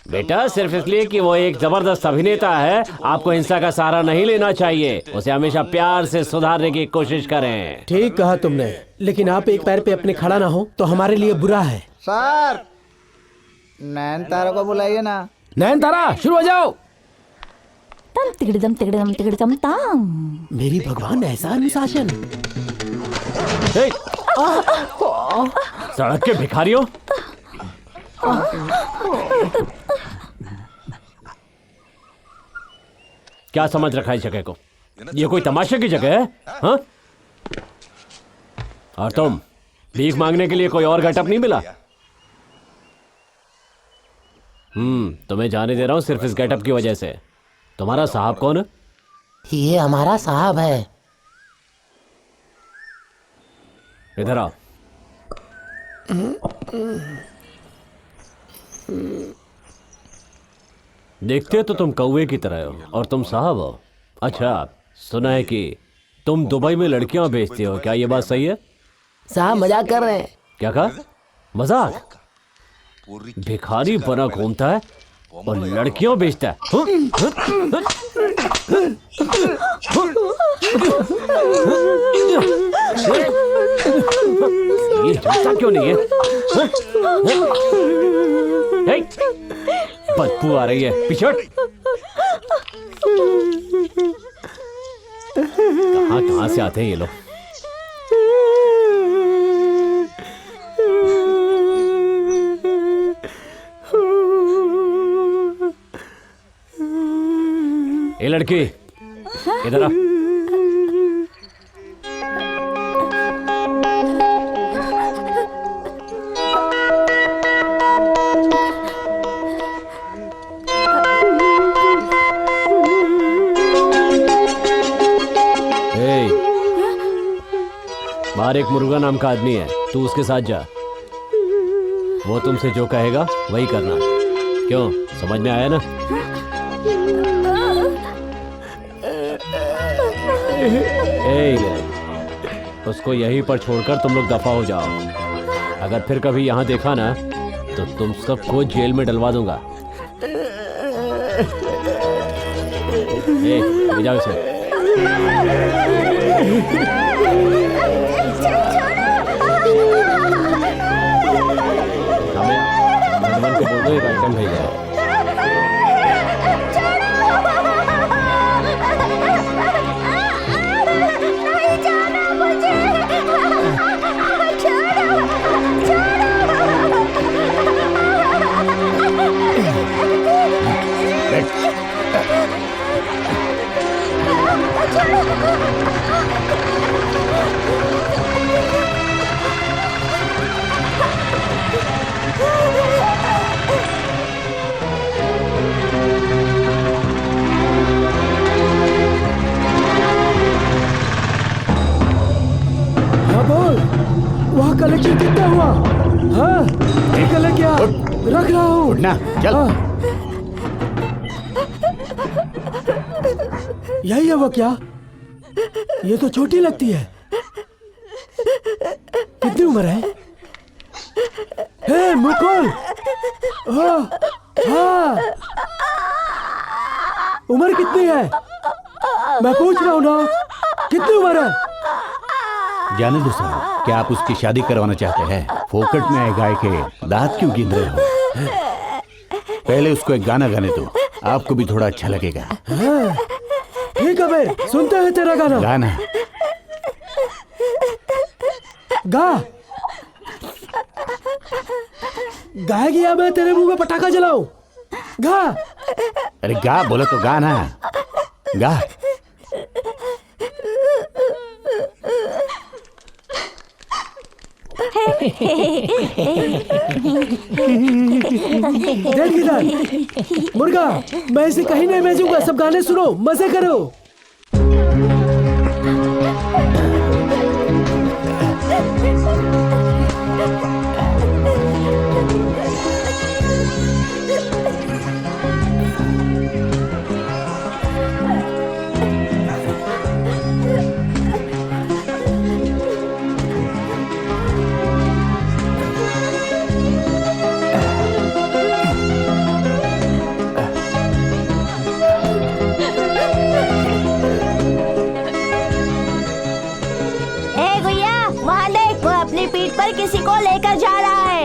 बेटा, सिर्फ इसलिए कि वो एक जबरदस्त अभिनेता है, आपको हिंसा का सहारा नहीं लेना चाहिए। उसे हमेशा प्यार से सुधारने की कोशिश करें। ठीक कहा तुमने, लेकिन आप एक पैर पे अपने खड़ा ना हो तो हमारे लिए बुरा है। सर, नयनतारा को बुलाइए ना। नयनतारा, शुरू हो जाओ। तम तिगड़म तिगड़म तिगड़म ताम। मेरी भगवान, ऐसा अनुशासन। सड़क के भिखारियों, क्या समझ रखा है जगह को? ये कोई तमाशे की जगह है? हाँ? और तुम भीख मांगने के लिए कोई और गेटअप नहीं मिला? तुम्हें जाने दे रहा हूं सिर्फ इस गेटअप की वजह से। तुम्हारा साहब कौन है? ये हमारा साहब है। इधर आओ। देखते तो तुम कौवे की तरह हो, और तुम साहब हो। अच्छा, सुना है कि तुम दुबई में लड़कियां बेचते हो, क्या ये बात सही है? साहब मजाक कर रहे हैं। क्या कहा? मजाक? भिखारी बना घूमता है और लड़कियां बेचता है। ये झूठा क्यों नहीं है? बदबू आ रही है, पिछड़। कहाँ से आते हैं ये लोग? ये लड़की इधर आ। बाहर एक मुर्गा नाम का आदमी है, तू उसके साथ जा। वो तुमसे जो कहेगा वही करना। क्यों, समझ में आया ना? उसको यहीं पर छोड़कर तुम लोग दफा हो जाओ। अगर फिर कभी यहाँ देखा ना तो तुम सबको जेल में डलवा दूंगा। ले जाओ इसे। हमें को बोलो एक आइटम भेजा है। वहाँ कलेक्शन कितना हुआ? हाँ, निकल क्या? रख रहा हूँ। उठना, चल। यही है वो क्या? ये तो छोटी लगती है। कितनी उम्र है? हे मुकुल, हाँ, उम्र कितनी है? मैं पूछ रहा हूँ ना, कितनी उम्र है? जाने दो साहब, क्या आप उसकी शादी करवाना चाहते हैं? फोकट में आए गाय के दांत क्यों गिन रहे हो? पहले उसको एक गाना गाने दो, आपको भी थोड़ा अच्छा लगेगा। ठीक है बे, सुनते हैं तेरा गाना। गाना गा। गाएगी या मैं तेरे मुंह में पटाखा जलाऊं? गा। अरे गा बोला तो गा ना, गा। देख इधर मुर्गा, मैं इसे कहीं नहीं भेजूंगा। सब गाने सुनो, मजे करो। पीठ पर किसी को लेकर जा रहा है।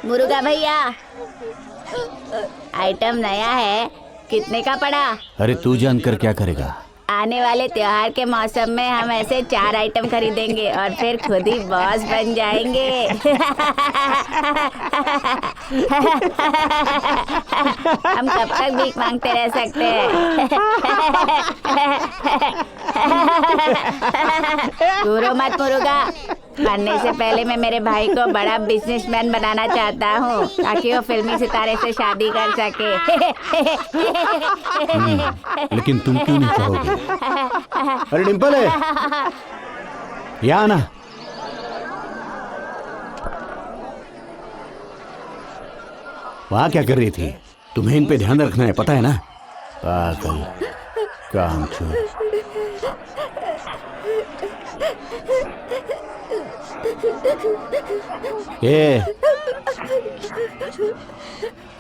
मुर्गा भैया, आइटम नया है, कितने का पड़ा? अरे तू जानकर क्या करेगा? आने वाले त्योहार के मौसम में हम ऐसे 4 आइटम खरीदेंगे और फिर खुद ही बॉस बन जाएंगे। हम कब तक भीख मांगते रह सकते हैं? दूरो मत मुर्गा, बनने से पहले मैं मेरे भाई को बड़ा बिजनेसमैन बनाना चाहता हूँ ताकि वो फिल्मी सितारे से शादी कर सके। लेकिन तुम क्यों नहीं कहोगे? अरे डिम्पल है, यहाँ ना। वहाँ क्या कर रही थी? तुम्हें इन पे ध्यान रखना है, पता है ना? पागल काम छोड़।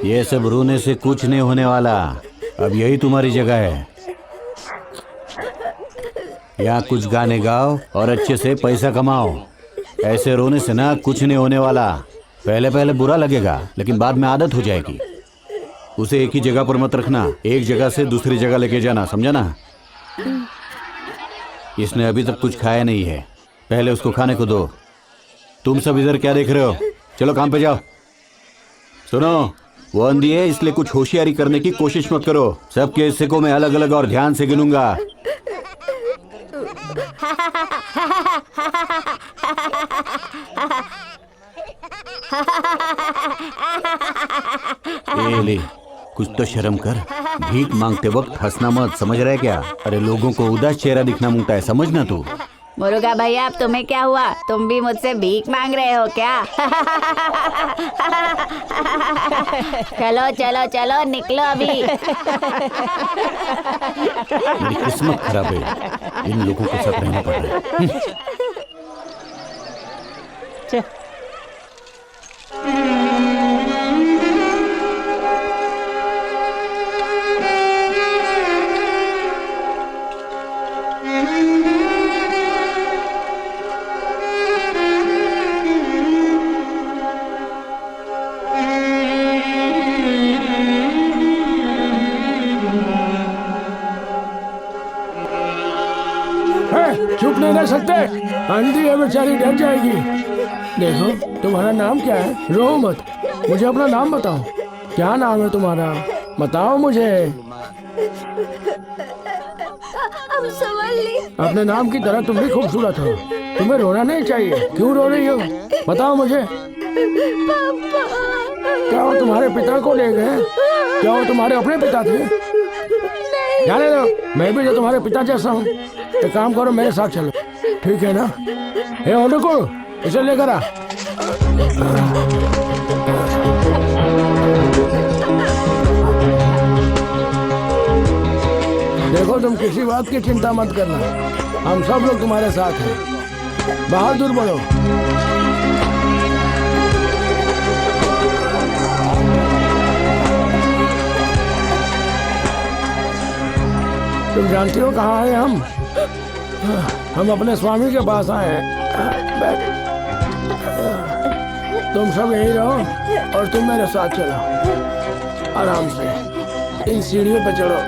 ये सब रोने से कुछ नहीं होने वाला। अब यही तुम्हारी जगह है। यहाँ कुछ गाने गाओ और अच्छे से पैसा कमाओ। ऐसे रोने से ना कुछ नहीं होने वाला। पहले पहले बुरा लगेगा, लेकिन बाद में आदत हो जाएगी। उसे एक ही जगह पर मत रखना, एक जगह से दूसरी जगह लेके जाना, समझा ना? इसने अभी तक कुछ खाया नहीं है, पहले उसको खाने को दो। तुम सब इधर क्या देख रहे हो? चलो काम पे जाओ। सुनो, वो अंधी है, इसलिए कुछ होशियारी करने की कोशिश मत करो। सबके हिस्से को मैं अलग अलग और ध्यान से गिनूंगा। ए ले, कुछ तो शर्म कर। भीख मांगते वक्त हंसना मत, समझ रहे क्या? अरे लोगों को उदास चेहरा दिखना मुंगता है, समझना तू। मुर्गा भैया, अब तुम्हें क्या हुआ? तुम भी मुझसे भीख मांग रहे हो क्या? चलो चलो चलो, निकलो अभी। मेरी किस्मत खराब है, इन लोगों के साथ रहना पड़ रहा है। चुप नहीं रह सकते, अंधी है बेचारी, डर जाएगी। देखो, तुम्हारा नाम क्या है? रो मत, मुझे अपना नाम बताओ। क्या नाम है तुम्हारा? बताओ मुझे। अब समझ ली। अपने नाम की तरह तुम भी खूबसूरत हो, तुम्हें रोना नहीं चाहिए। क्यों रो रही हो? बताओ मुझे। पापा। क्या वो तुम्हारे पिता को ले गए? क्या वो तुम्हारे अपने पिता थे? जाने दो, मैं भी तो तुम्हारे पिता जैसा हूँ। एक काम करो, मेरे साथ चलो। ठीक है ना? ए ऑटो को इसे लेकर आ। देखो तुम किसी बात की चिंता मत करना, हम सब लोग तुम्हारे साथ हैं। बहादुर बनो। तुम जानती हो कहाँ आए हम अपने स्वामी के पास आए हैं। तुम सब यहीं रहो और तुम मेरे साथ चलो आराम से। इन सीढ़ियों पे चढ़ो।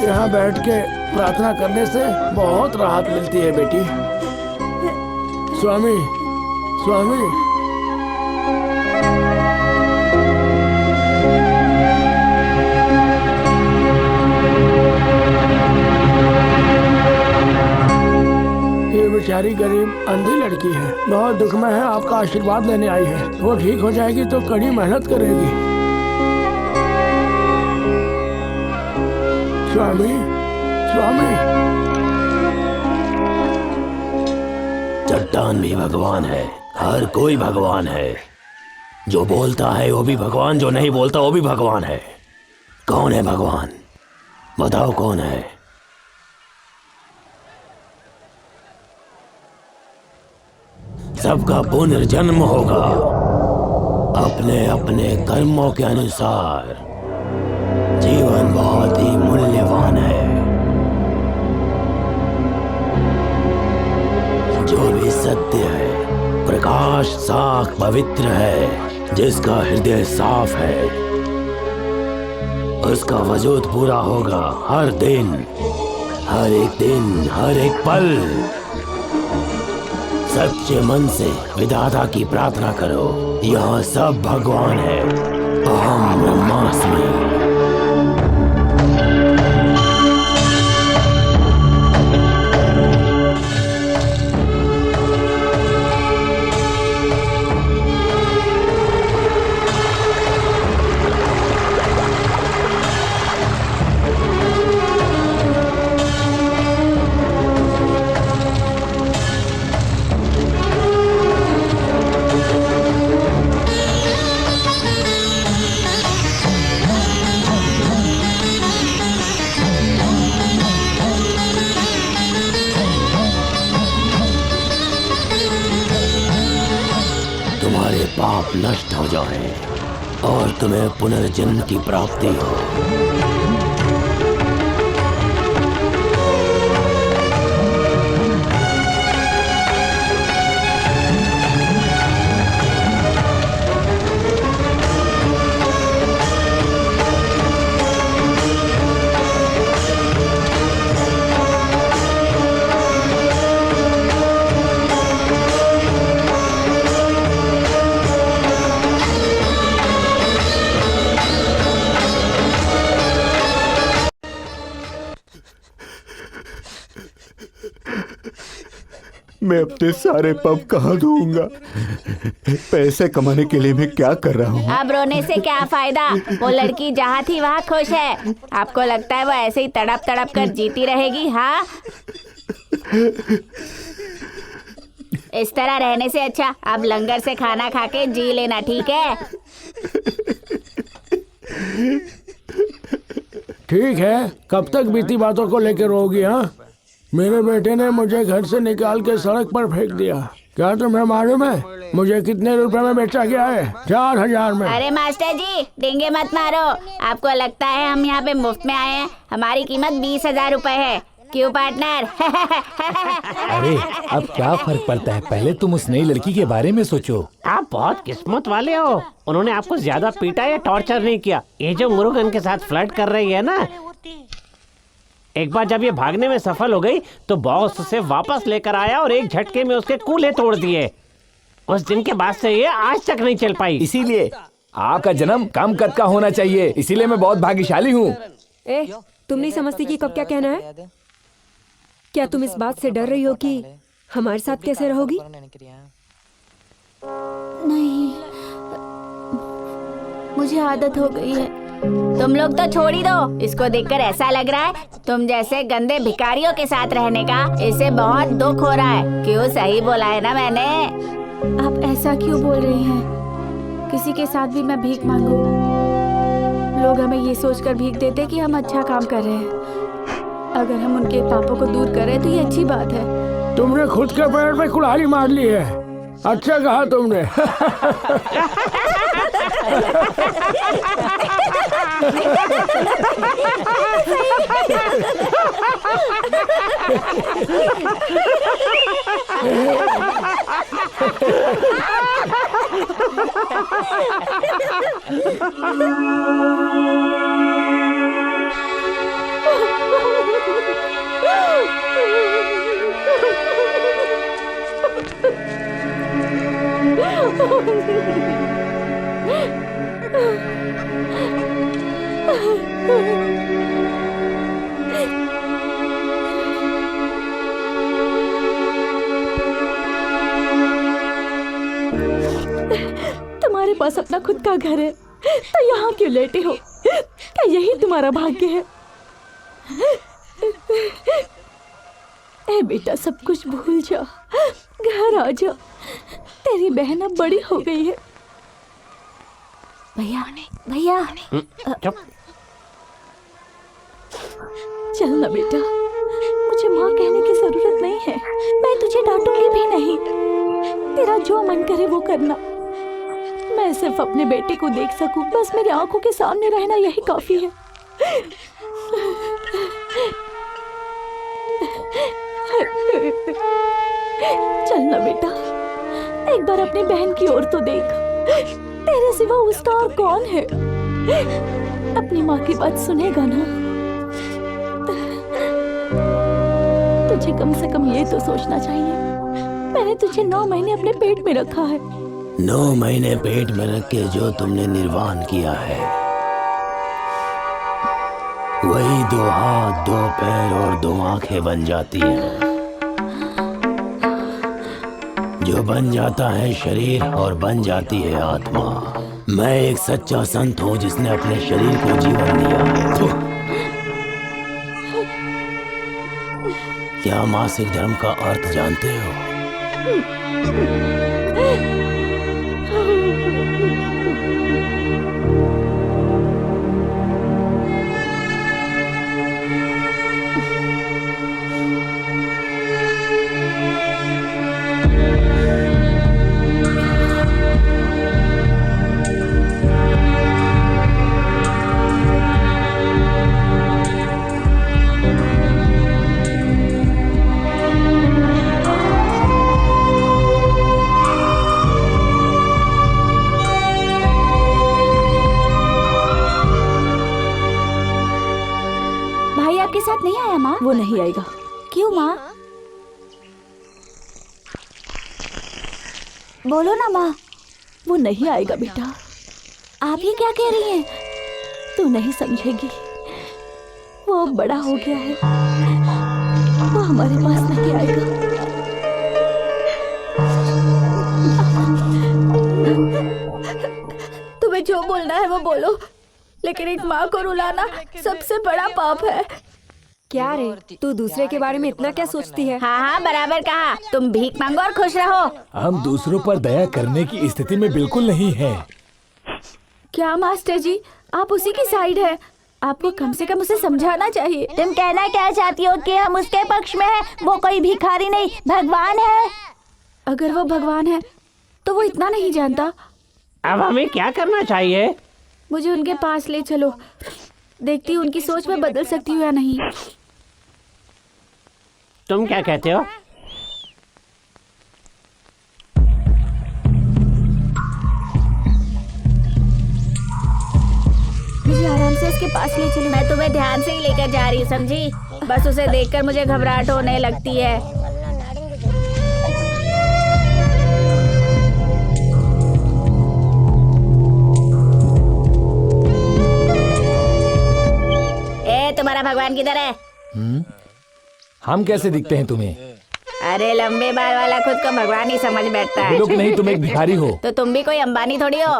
यहाँ बैठ के प्रार्थना करने से बहुत राहत मिलती है बेटी। स्वामी स्वामी ये बेचारी गरीब अंधी लड़की है, बहुत दुख में है, आपका आशीर्वाद लेने आई है। वो ठीक हो जाएगी तो कड़ी मेहनत करेगी। स्वामी स्वामी। चट्टान भी भगवान है, हर कोई भगवान है। जो बोलता है वो भी भगवान, जो नहीं बोलता वो भी भगवान है। कौन है भगवान? बताओ कौन है? सबका पुनर्जन्म होगा अपने अपने कर्मों के अनुसार। जीवन बहुत ही मूल्यवान है। जो भी सत्य है, प्रकाश साफ पवित्र है, जिसका हृदय साफ है उसका वजूद पूरा होगा। हर दिन, हर एक दिन, हर एक पल सच्चे मन से विधाता की प्रार्थना करो। यहाँ सब भगवान है। अहम ब्रह्मास्मि। पाप नष्ट हो जाए और तुम्हें पुनर्जन्म की प्राप्ति हो। मैं अपने सारे पाप कहाँ धोऊंगा? पैसे कमाने के लिए मैं क्या कर रहा हूँ? अब रोने से क्या फायदा? वो लड़की जहाँ थी वहाँ खुश है। आपको लगता है वो ऐसे ही तड़प तड़प कर जीती रहेगी? हाँ, इस तरह रहने से अच्छा अब लंगर से खाना खा के जी लेना, ठीक है? ठीक है, कब तक बीती बातों को लेकर रोगी? हाँ, मेरे बेटे ने मुझे घर से निकाल के सड़क पर फेंक दिया। क्या तुम्हें मालूम है मुझे कितने रुपए में बेचा गया है? 4000 में। अरे मास्टर जी, डेंगे मत मारो। आपको लगता है हम यहाँ पे मुफ्त में आए हैं? हमारी कीमत 20,000 रुपए है। क्यों पार्टनर? अरे अब क्या फर्क पड़ता है, पहले तुम उस नई लड़की के बारे में सोचो। आप बहुत किस्मत वाले हो, उन्होंने आपको ज्यादा पीटा या टॉर्चर नहीं किया। ये जो मुरुगन के साथ फ्लर्ट कर रही है ना, एक बार जब ये भागने में सफल हो गई तो बॉस उसे वापस लेकर आया और एक झटके में उसके कूल्हे तोड़ दिए। उस दिन के बाद से ये आज तक नहीं चल पाई। इसीलिए आपका जन्म कम कद का होना चाहिए, इसीलिए मैं बहुत भाग्यशाली हूँ। तुम नहीं समझती कि कब क्या कहना है? क्या तुम इस बात से डर रही हो कि हमारे साथ कैसे रहोगी? नहीं, मुझे आदत हो गई है। तुम लोग तो छोड़ ही दो। इसको देखकर ऐसा लग रहा है तुम जैसे गंदे भिखारियों के साथ रहने का इसे बहुत दुख हो रहा है। क्यों, सही बोला है ना मैंने? आप ऐसा क्यों बोल रही हैं? किसी के साथ भी मैं भीख मांगू, लोग हमें ये सोचकर भीख देते कि हम अच्छा काम कर रहे हैं। अगर हम उनके पापों को दूर करें तो ये अच्छी बात है। तुमने खुद के पैर पे कुल्हाड़ी मार ली है। अच्छा कहा तुमने। तुम्हारे पास अपना खुद का घर है तो यहाँ क्यों लेटे हो? क्या यही तुम्हारा भाग्य है? ए बेटा, सब कुछ भूल जा, घर आ जा। तेरी बहन अब बड़ी हो गई है। भैया भैया, चल ना बेटा, मुझे माँ कहने की जरूरत नहीं है। मैं तुझे डांटूंगी भी नहीं। तेरा जो मन करे वो करना। मैं सिर्फ अपने बेटे को देख सकूं, बस मेरी आंखों के सामने रहना यही काफी है। चल ना बेटा, एक बार अपनी बहन की ओर तो देख। तेरे सिवा उसका और कौन है? अपनी माँ की बात सुनेगा ना? तुझे कम से कम ये तो सोचना चाहिए, मैंने तुझे 9 महीने अपने पेट में रखा है। 9 महीने पेट में रख के जो तुमने निर्वाण किया है, वही 2 हाथ, 2 पैर और 2 आंखें बन जाती हैं। जो बन जाता है शरीर और बन जाती है आत्मा। मैं एक सच्चा संत हूँ जिसने अपने शरीर को जीवन दिया है। क्या मासिक धर्म का अर्थ जानते हो? वो नहीं आएगा। क्यों माँ? बोलो ना माँ। वो नहीं आएगा बेटा। आप ये क्या कह रही हैं? तू नहीं समझेगी, वो अब बड़ा हो गया है, वो हमारे पास नहीं आएगा। तुम्हें जो बोलना है वो बोलो, लेकिन एक माँ को रुलाना सबसे बड़ा पाप है। क्या रे, तू दूसरे के बारे में इतना क्या सोचती है? हाँ हाँ, बराबर कहा। तुम भीख मांगो और खुश रहो। हम दूसरों पर दया करने की स्थिति में बिल्कुल नहीं है। क्या मास्टर जी, आप उसी की साइड है? आपको कम से कम उसे समझाना चाहिए। तुम कहना क्या चाहती हो कि हम उसके पक्ष में हैं? वो कोई भिखारी नहीं, भगवान है। अगर वो भगवान है तो वो इतना नहीं जानता। अब हमें क्या करना चाहिए? मुझे उनके पास ले चलो, देखती हूँ उनकी सोच में बदल सकती हूँ या नहीं। तुम क्या कहते हो? मुझे आराम से उसके पास ले चलो। मैं तुम्हें ध्यान से ही लेकर जा रही हूँ, समझी? बस उसे देखकर मुझे घबराहट होने लगती है। तुम्हारा भगवान किधर है? हम कैसे दिखते हैं तुम्हें? अरे लंबे बाल वाला खुद को भगवान ही समझ बैठता है। लोग नहीं, तुम एक भिखारी हो। तो तुम भी कोई अंबानी थोड़ी हो।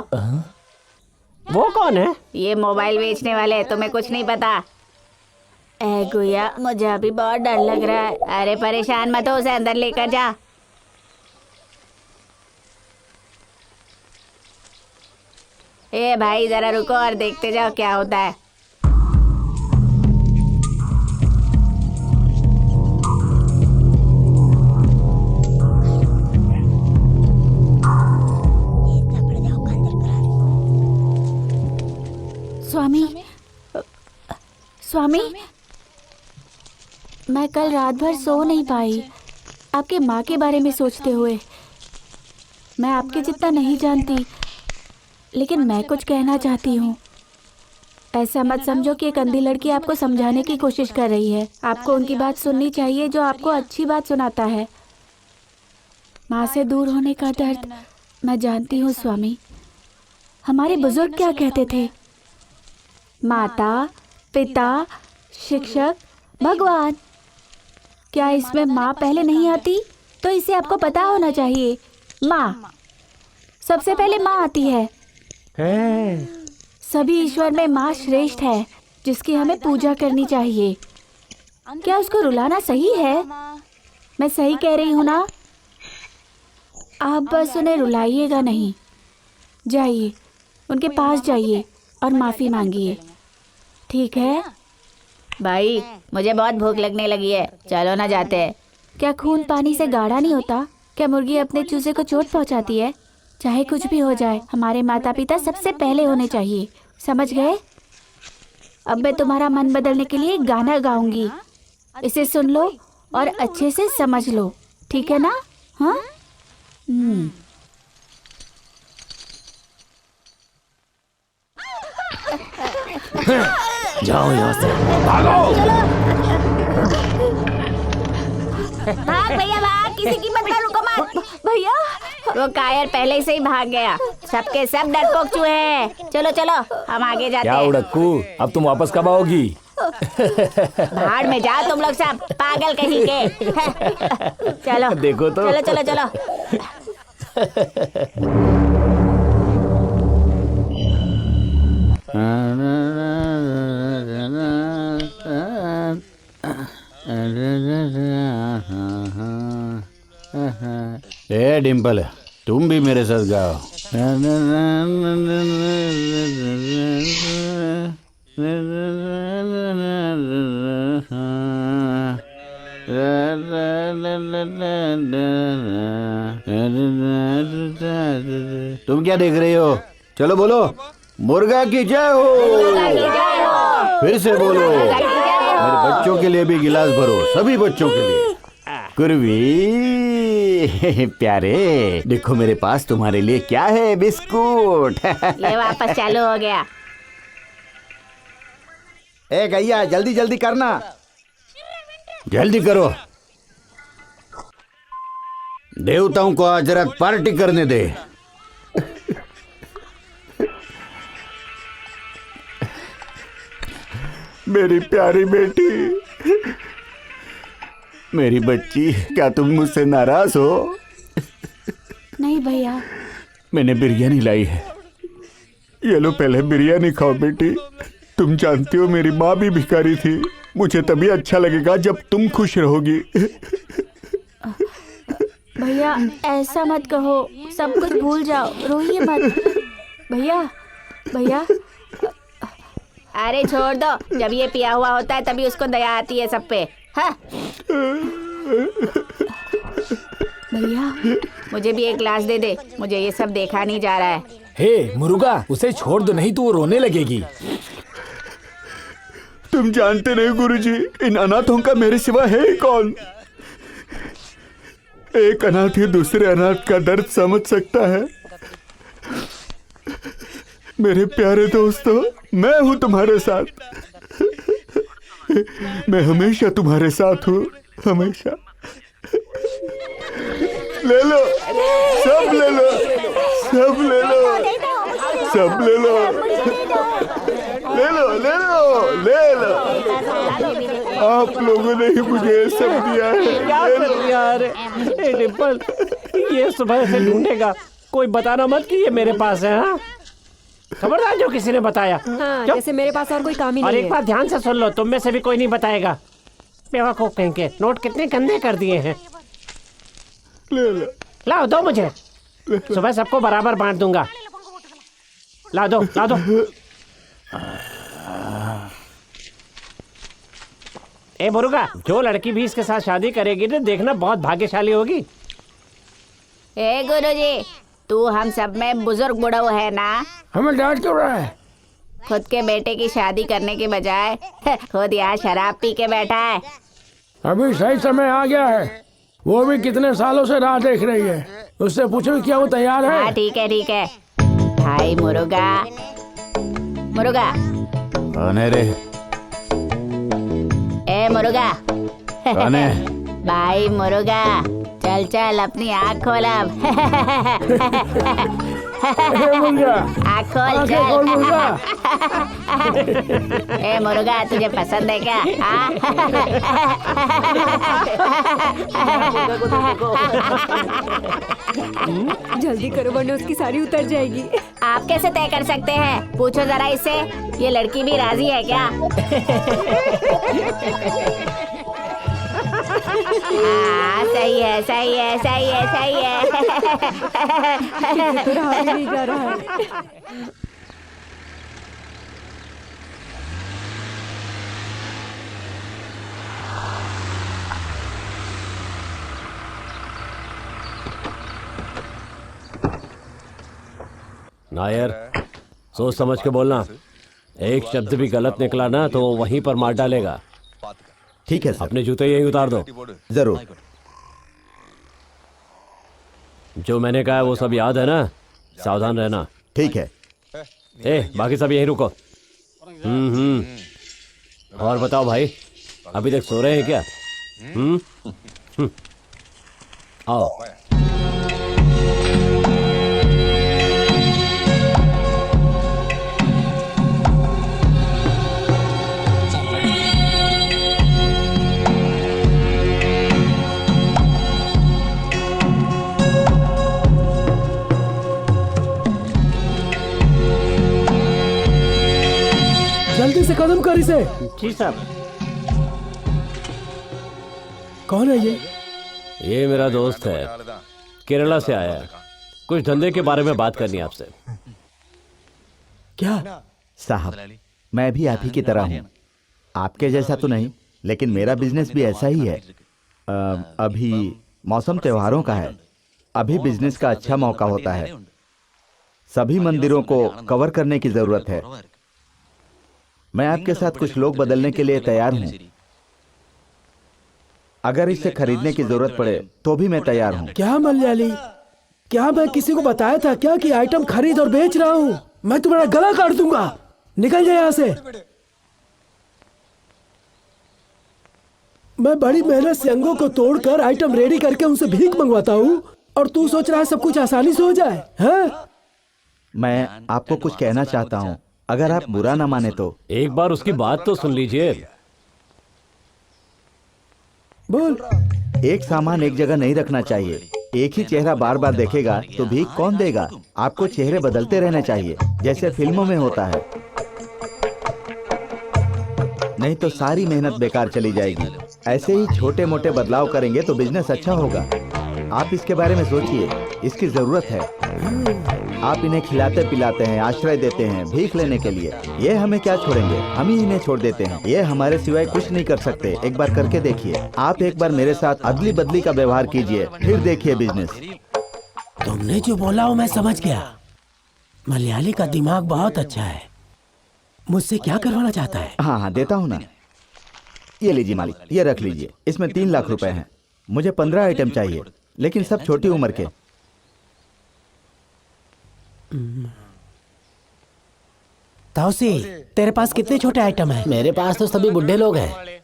वो कौन है? ये मोबाइल बेचने वाले, तुम्हें कुछ नहीं पता। ए गुया, मुझे अभी बहुत डर लग रहा है। अरे परेशान मत हो, उसे अंदर लेकर जा। ए भाई जरा रुको और देखते जाओ क्या होता है। स्वामी, मैं कल रात भर सो नहीं पाई आपके माँ के बारे में सोचते हुए। मैं आपके जितना नहीं जानती, लेकिन मैं कुछ कहना चाहती हूँ। ऐसा मत समझो कि एक अंधी लड़की आपको समझाने की कोशिश कर रही है। आपको उनकी बात सुननी चाहिए जो आपको अच्छी बात सुनाता है। माँ से दूर होने का दर्द मैं जानती हूँ स्वामी। हमारे बुजुर्ग क्या कहते थे? माता, पिता, शिक्षक, भगवान। क्या इसमें माँ पहले नहीं आती? तो इसे आपको पता होना चाहिए। माँ, सबसे पहले माँ आती है। सभी ईश्वर में माँ श्रेष्ठ है, जिसकी हमें पूजा करनी चाहिए। क्या उसको रुलाना सही है? मैं सही कह रही हूँ ना? आप बस उन्हें रुलाइएगा नहीं। जाइए, उनके पास जाइए और माफ़ी मांगिए, ठीक है? भाई, मुझे बहुत भूख लगने लगी है, चलो ना जाते हैं। क्या खून पानी से गाढ़ा नहीं होता? क्या मुर्गी अपने चूजे को चोट पहुंचाती है? चाहे कुछ भी हो जाए, हमारे माता पिता सबसे पहले होने चाहिए, समझ गए? अब मैं तुम्हारा मन बदलने के लिए एक गाना गाऊंगी, इसे सुन लो और अच्छे से समझ लो, ठीक है ना? हाँ? जाओ यहाँ से, भागो। भाग भैया भाग, किसी की मत पर रुको मत। भैया, वो कायर पहले से ही भाग गया। सबके सब डरपोक चूहे हैं। चलो चलो, हम आगे जाते हैं। क्या उड़क्कू, अब तुम वापस कब आओगी? भाड़ में जाओ तुम लोग सब, पागल कहीं के। चलो देखो तो। चलो चलो चलो। ए डिम्पल, तुम भी मेरे साथ गाओ। तुम क्या देख रही हो? चलो बोलो, मुर्गा की जय हो। फिर से बोलो, मेरे बच्चों के लिए भी गिलास भरो, सभी बच्चों के लिए। कुर्वी प्यारे, देखो मेरे पास तुम्हारे लिए क्या है, बिस्कुट। ये वापस चालू हो गया। ए गैया, जल्दी जल्दी करना। जल्दी करो, देवताओं को आज रात पार्टी करने दे। मेरी प्यारी बेटी, मेरी बच्ची, क्या तुम मुझसे नाराज हो? नहीं भैया, मैंने बिरयानी लाई है, ये लो पहले बिरयानी खाओ बेटी। तुम जानती हो मेरी माँ भी भिखारी थी, मुझे तभी अच्छा लगेगा जब तुम खुश रहोगी। भैया ऐसा मत कहो, सब कुछ भूल जाओ, रोइए मत। भैया भैया, अरे छोड़ दो, जब ये पिया हुआ होता है तभी उसको दया आती है सब पे। हाँ? भैया मुझे भी एक ग्लास दे दे, मुझे ये सब देखा नहीं जा रहा है। हे मुर्गा, उसे छोड़ दो, नहीं तो वो रोने लगेगी। तुम जानते नहीं गुरुजी, इन अनाथों का मेरे सिवा है ही कौन? एक अनाथ ही दूसरे अनाथ का दर्द समझ सकता है। मेरे प्यारे दोस्तों, मैं हूं तुम्हारे साथ, मैं हमेशा तुम्हारे साथ हूं, हमेशा। ले लो, सब ले लो, सब ले लो, सब ले लो, ले लो, ले लो, ले लो। आप लोगों ने ही मुझे सब दिया है। क्या कर दिया? अरे ए डिम्पल, ये सुबह से ढूंढेगा, कोई बताना मत कि ये मेरे पास है। हाँ, खबरदार जो किसी ने बताया। हाँ, चुप। जैसे मेरे पास और कोई काम ही और नहीं एक है। बात ध्यान से सुन लो, तुम में से भी कोई नहीं बताएगा। बेवकूफ कहीं के, नोट कितने गंदे कर दिए हैं। लाओ दो मुझे, सुबह सबको बराबर बांट दूंगा। ला दो ला दो। ए मुर्गा, जो लड़की भी इसके साथ शादी करेगी ना, देखना बहुत भाग्यशाली होगी। ए गुरुजी, तू हम सब में बुजुर्ग बुढ़ऊ है ना? हमें डांट क्यों रहा है? खुद के बेटे की शादी करने के बजाय खुद यहाँ शराब पी के बैठा है। अभी सही समय आ गया है। वो भी कितने सालों से राह देख रही है। उससे पूछो क्या वो तैयार है? हाँ ठीक है ठीक है। भाई मुर्गा, मुर्गा, कौन है रे? ए मुर्गा। कौन है? भाई मुर्गा, चल चल अपनी आँख खोल अब। आँख खोल चल। ए मुर्गा, तुझे पसंद है क्या? जल्दी करो वरना उसकी साड़ी उतर जाएगी। आप कैसे तय कर सकते हैं? पूछो जरा इससे, ये लड़की भी राजी है क्या? हाँ सही है सही है सही है सही है। तो रहा भी नहीं जा रहा है। नायर, सोच समझ के बोलना। एक शब्द भी गलत निकला ना तो वहीं पर मार डालेगा। ठीक है सर। अपने जूते यहीं उतार दो। जरूर। जो मैंने कहा है वो सब याद है ना? सावधान रहना। ठीक है। बाकी सब यहीं रुको। और बताओ भाई, अभी तक सो रहे हैं क्या? आओ। जल्दी से कदम कर इसे। जी साहब। कौन है ये? ये मेरा दोस्त है, केरला से आया है। कुछ धंधे के बारे में बात करनी है आपसे। क्या? साहब, मैं भी आप ही की तरह हूँ। आपके जैसा तो नहीं, लेकिन मेरा बिजनेस भी ऐसा ही है। अभी मौसम त्योहारों का है। अभी बिजनेस का अच्छा मौका होता है। सभी मंदिरों को कवर करने की जरूरत है। मैं आपके साथ कुछ लोग बदलने के लिए तैयार हूँ। अगर इसे खरीदने की जरूरत पड़े तो भी मैं तैयार हूँ। क्या मलयाली, क्या मैं किसी को बताया था क्या कि आइटम खरीद और बेच रहा हूँ? मैं तुम्हारा गला काट दूंगा। निकल जाए यहाँ से। मैं बड़ी मेहनत से अंगों को तोड़कर आइटम रेडी करके उनसे भीख मंगवाता हूँ और तू सोच रहा है सब कुछ आसानी से हो जाए? हैं? मैं आपको कुछ कहना चाहता हूँ, अगर आप बुरा ना माने तो। एक बार उसकी बात तो सुन लीजिए। बोल। एक सामान एक जगह नहीं रखना चाहिए। एक ही चेहरा बार बार देखेगा तो भीख कौन देगा? आपको चेहरे बदलते रहने चाहिए, जैसे फिल्मों में होता है। नहीं तो सारी मेहनत बेकार चली जाएगी। ऐसे ही छोटे मोटे बदलाव करेंगे तो बिजनेस अच्छा होगा। आप इसके बारे में सोचिए, इसकी जरूरत है। आप इन्हें खिलाते पिलाते हैं, आश्रय देते हैं भीख लेने के लिए। ये हमें क्या छोड़ेंगे? हम ही इन्हें छोड़ देते हैं। ये हमारे सिवाय कुछ नहीं कर सकते। एक बार करके देखिए। आप एक बार मेरे साथ अदली बदली का व्यवहार कीजिए, फिर देखिए बिजनेस। तुमने जो बोला वो मैं समझ गया। मलयाली का दिमाग बहुत अच्छा है। मुझसे क्या करवाना चाहता है? हाँ देता हूँ ना। ये लीजिए मालिक, ये रख लीजिए। इसमें 3 लाख रुपए हैं। मुझे 15 आइटम चाहिए, लेकिन सब छोटी उम्र के। ताउसी, तेरे पास कितने छोटे आइटम हैं? मेरे पास तो सभी बुढ़े लोग हैं।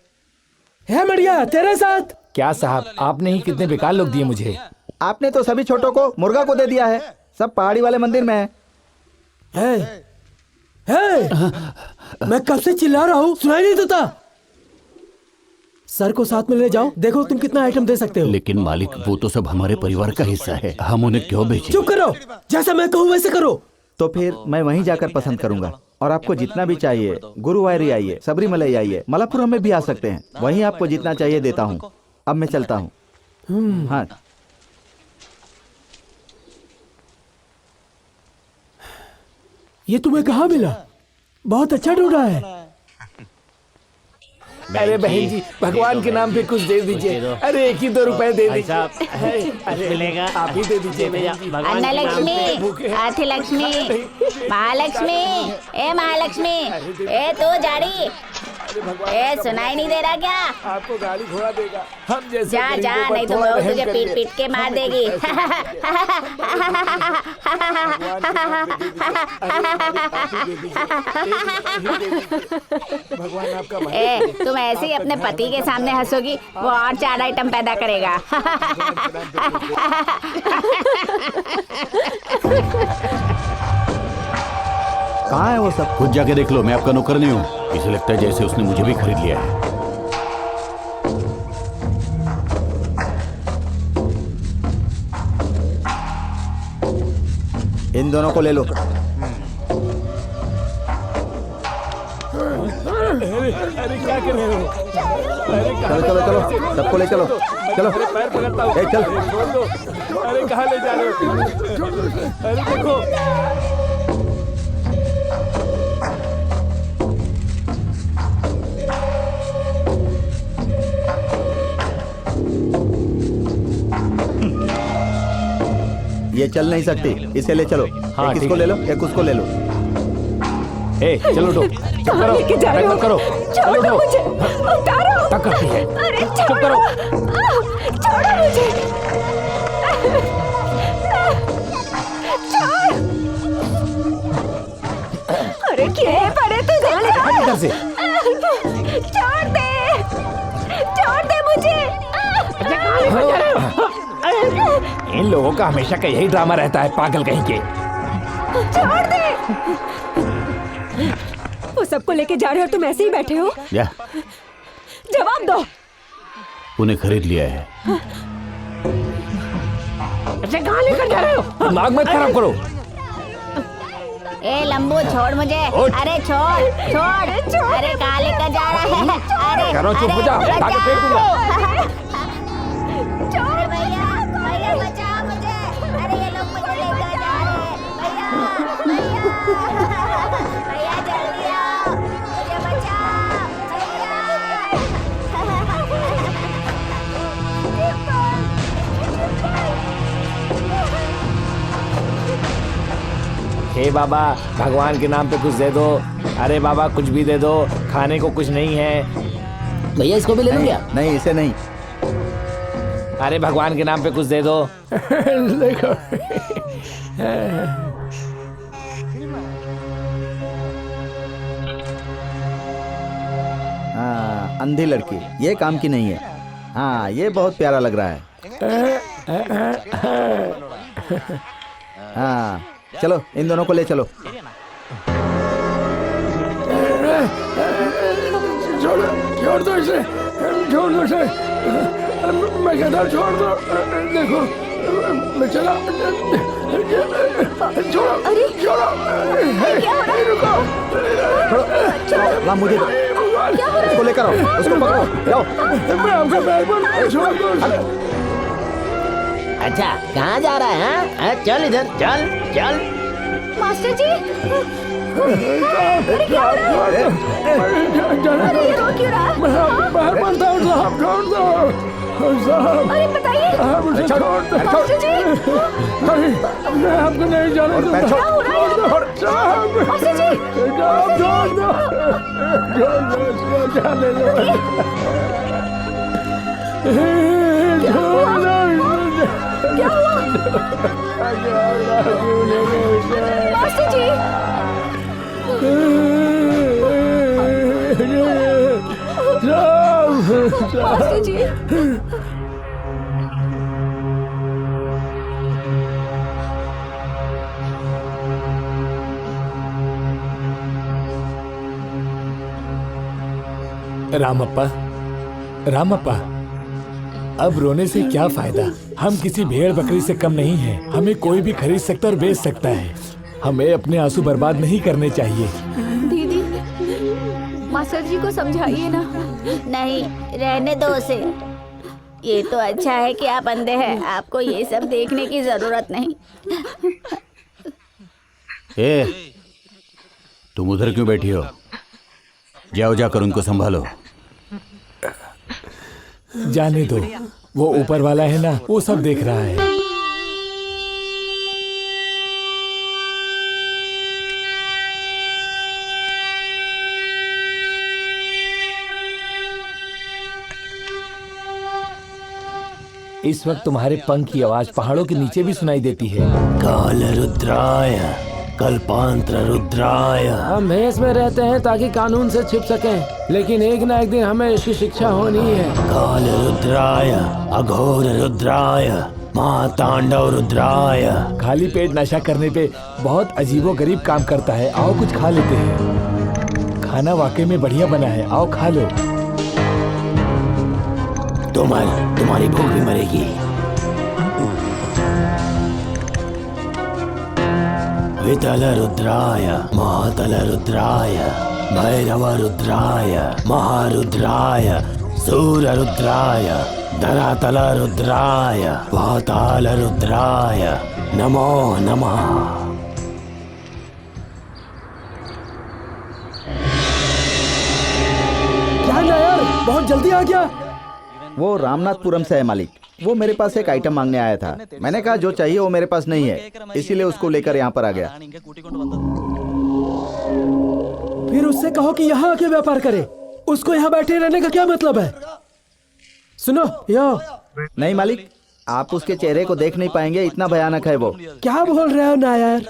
है बढ़िया, तेरे साथ? क्या साहब, आपने ही कितने बेकार लोग दिए मुझे। आपने तो सभी छोटों को मुर्गा को दे दिया है। सब पहाड़ी वाले मंदिर में है। मैं कब से चिल्ला रहा हूँ, सुनाई नहीं देता? सर को साथ में ले जाओ, देखो तुम कितना आइटम दे सकते हो। लेकिन मालिक, वो तो सब हमारे परिवार का हिस्सा है, हम उन्हें क्यों बेचें? चुप करो, जैसा मैं कहूँ वैसे करो। तो फिर मैं वहीं जाकर पसंद करूंगा। और आपको जितना भी चाहिए, गुरुवायूर आइए, सबरीमलई आइए, मलापुरम में भी आ सकते हैं। वहीं आपको जितना चाहिए देता हूँ। अब मैं चलता हूँ। हाँ, ये तुम्हें कहाँ मिला? बहुत अच्छा ढूंढा है। अरे बहन जी, भगवान के नाम पे कुछ दे दीजिए। अरे 1-2 रुपए दे दीजिए। अरे मिलेगा, आप ही दे दीजिए भैया। अन्नलक्ष्मी, आथिलक्ष्मी, महालक्ष्मी, ए महालक्ष्मी, ए तू जाड़ी, ए सुनाई नहीं दे रहा क्या? आपको गाड़ी घोड़ा देगा। हम जैसे जा जा, नहीं तो वो तुझे पीट पीट के मार देगी। भगवान आपका ए, तुम ऐसे ही अपने पति के सामने हंसोगी, वो और 4 आइटम पैदा करेगा। कहाँ है वो सब? खुद जाके देख लो, मैं आपका नौकर नहीं हूँ। इसे लगता है जैसे उसने मुझे भी खरीद लिया है। इन दोनों को ले लो। अरे क्या कर रहे हो? चलो चलो चलो, सबको ले चलो। चलो पैर पकड़ता हूँ। ए, चल। छोड़ दो। अरे कहाँ ले जा रहे हो? अरे देखो। ये चल नहीं सकती, इसे ले चलो। हाँ, एक इसको ले लो, एक उसको ले लो। ए, चलो उठो। चुप करो, बैक करो। चलो उठो। उतारो। तक करती है। अरे चुप करो। छोड़ो मुझे। अरे क्या पड़े तुझे? इधर से। छोड़ दे, छोड़ दे मुझे। इन लोगों का हमेशा का यही ड्रामा रहता है, पागल कहीं के। छोड़ दे। वो सबको लेके जा रहे हो, तुम ऐसे ही बैठे हो? या जवाब दो। उन्हें खरीद लिया है। कहाँ लेकर जा रहे हो? दिमाग मत खराब करो। ए लंबू, छोड़ मुझे। अरे छोड़ छोड़। अरे कहाँ लेकर जा रहा है? अरे करो, चुप हो जा, आगे फेंक दूंगा। छोड़ भैया, भैया बचाओ मुझे। अरे ये लोग मुझे लेकर जा रहे हैं। भैया, भैया, भैया जल्दी आओ, मुझे बचाओ। हे बाबा, भगवान के नाम पे कुछ दे दो। अरे बाबा, कुछ भी दे दो, खाने को कुछ नहीं है। भैया इसको भी ले लूं क्या? नहीं, इसे नहीं। अरे भगवान के नाम पे कुछ दे दो। देखो। हाँ, अंधी लड़की, ये काम की नहीं है। हाँ, ये बहुत प्यारा लग रहा है। हाँ, चलो इन दोनों को ले चलो। छोड़ दो इसे, छोड़ दो इसे। मैं कहता छोड़ दो। देखो मैं चला। छोड़ो, छोड़ो। रुको। ला मुझे दो। उसको लेकर आओ, उसको पकड़ो, जाओ। मैं आपका पैर पकड़, छोड़ दो। अच्छा, कहाँ जा रहा है? हाँ? चल इधर, चल चल। मास्टर जी, अरे क्या हो रहा है? अरे ये रो क्यों रहा है? बाहर पड़ता हूँ साहब, छोड़ दो साहब। अरे बताइए। मुझे छोड़ दो मास्टर जी, मैं आपको नहीं जाने दूंगा। क्या हो रहा है? साहब, मास्टर जी, छोड़ दो, जाने दो। क्या हुआ? मास्टर जी, मास्टर जी। रामप्पा, रामप्पा, अब रोने से क्या फायदा? हम किसी भेड़ बकरी से कम नहीं हैं। हमें कोई भी खरीद सकता और बेच सकता है। हमें अपने आंसू बर्बाद नहीं करने चाहिए। दीदी, मास्टर जी को समझाइए ना। नहीं, रहने दो उसे। ये तो अच्छा है कि आप अंधे हैं, आपको ये सब देखने की जरूरत नहीं। तुम उधर क्यों बैठी हो? जाओ, जाकर उनको संभालो। जाने दो, वो ऊपर वाला है ना, वो सब देख रहा है। इस वक्त तुम्हारे पंख की आवाज पहाड़ों के नीचे भी सुनाई देती है। काल रुद्राय कल्पांतर रुद्राय। हम भेष में रहते हैं ताकि कानून से छिप सकें, लेकिन एक ना एक दिन हमें इसकी शिक्षा होनी है। काल रुद्राय अघोर रुद्राय महातांडव रुद्राय। खाली पेट नशा करने पे बहुत अजीबो गरीब काम करता है। आओ कुछ खा लेते हैं। खाना वाकई में बढ़िया बना है, आओ खा लो। तुम्हारी भूख भी मरेगी। वितल रुद्राय महातल रुद्राय भैरव रुद्राय महारुद्राय सूर रुद्राय धरातल रुद्राय पाताल रुद्राय नमो नमः। क्या यार, बहुत जल्दी आ गया। वो रामनाथपुरम से है मालिक। वो मेरे पास एक आइटम मांगने आया था। मैंने कहा जो चाहिए वो मेरे पास नहीं है, इसीलिए उसको लेकर यहाँ पर आ गया। फिर उससे कहो कि यहाँ आके व्यापार करे। उसको यहाँ बैठे रहने का क्या मतलब है? सुनो यो। नहीं मालिक, आप उसके चेहरे को देख नहीं पाएंगे, इतना भयानक है वो। क्या बोल रहे हो नायर?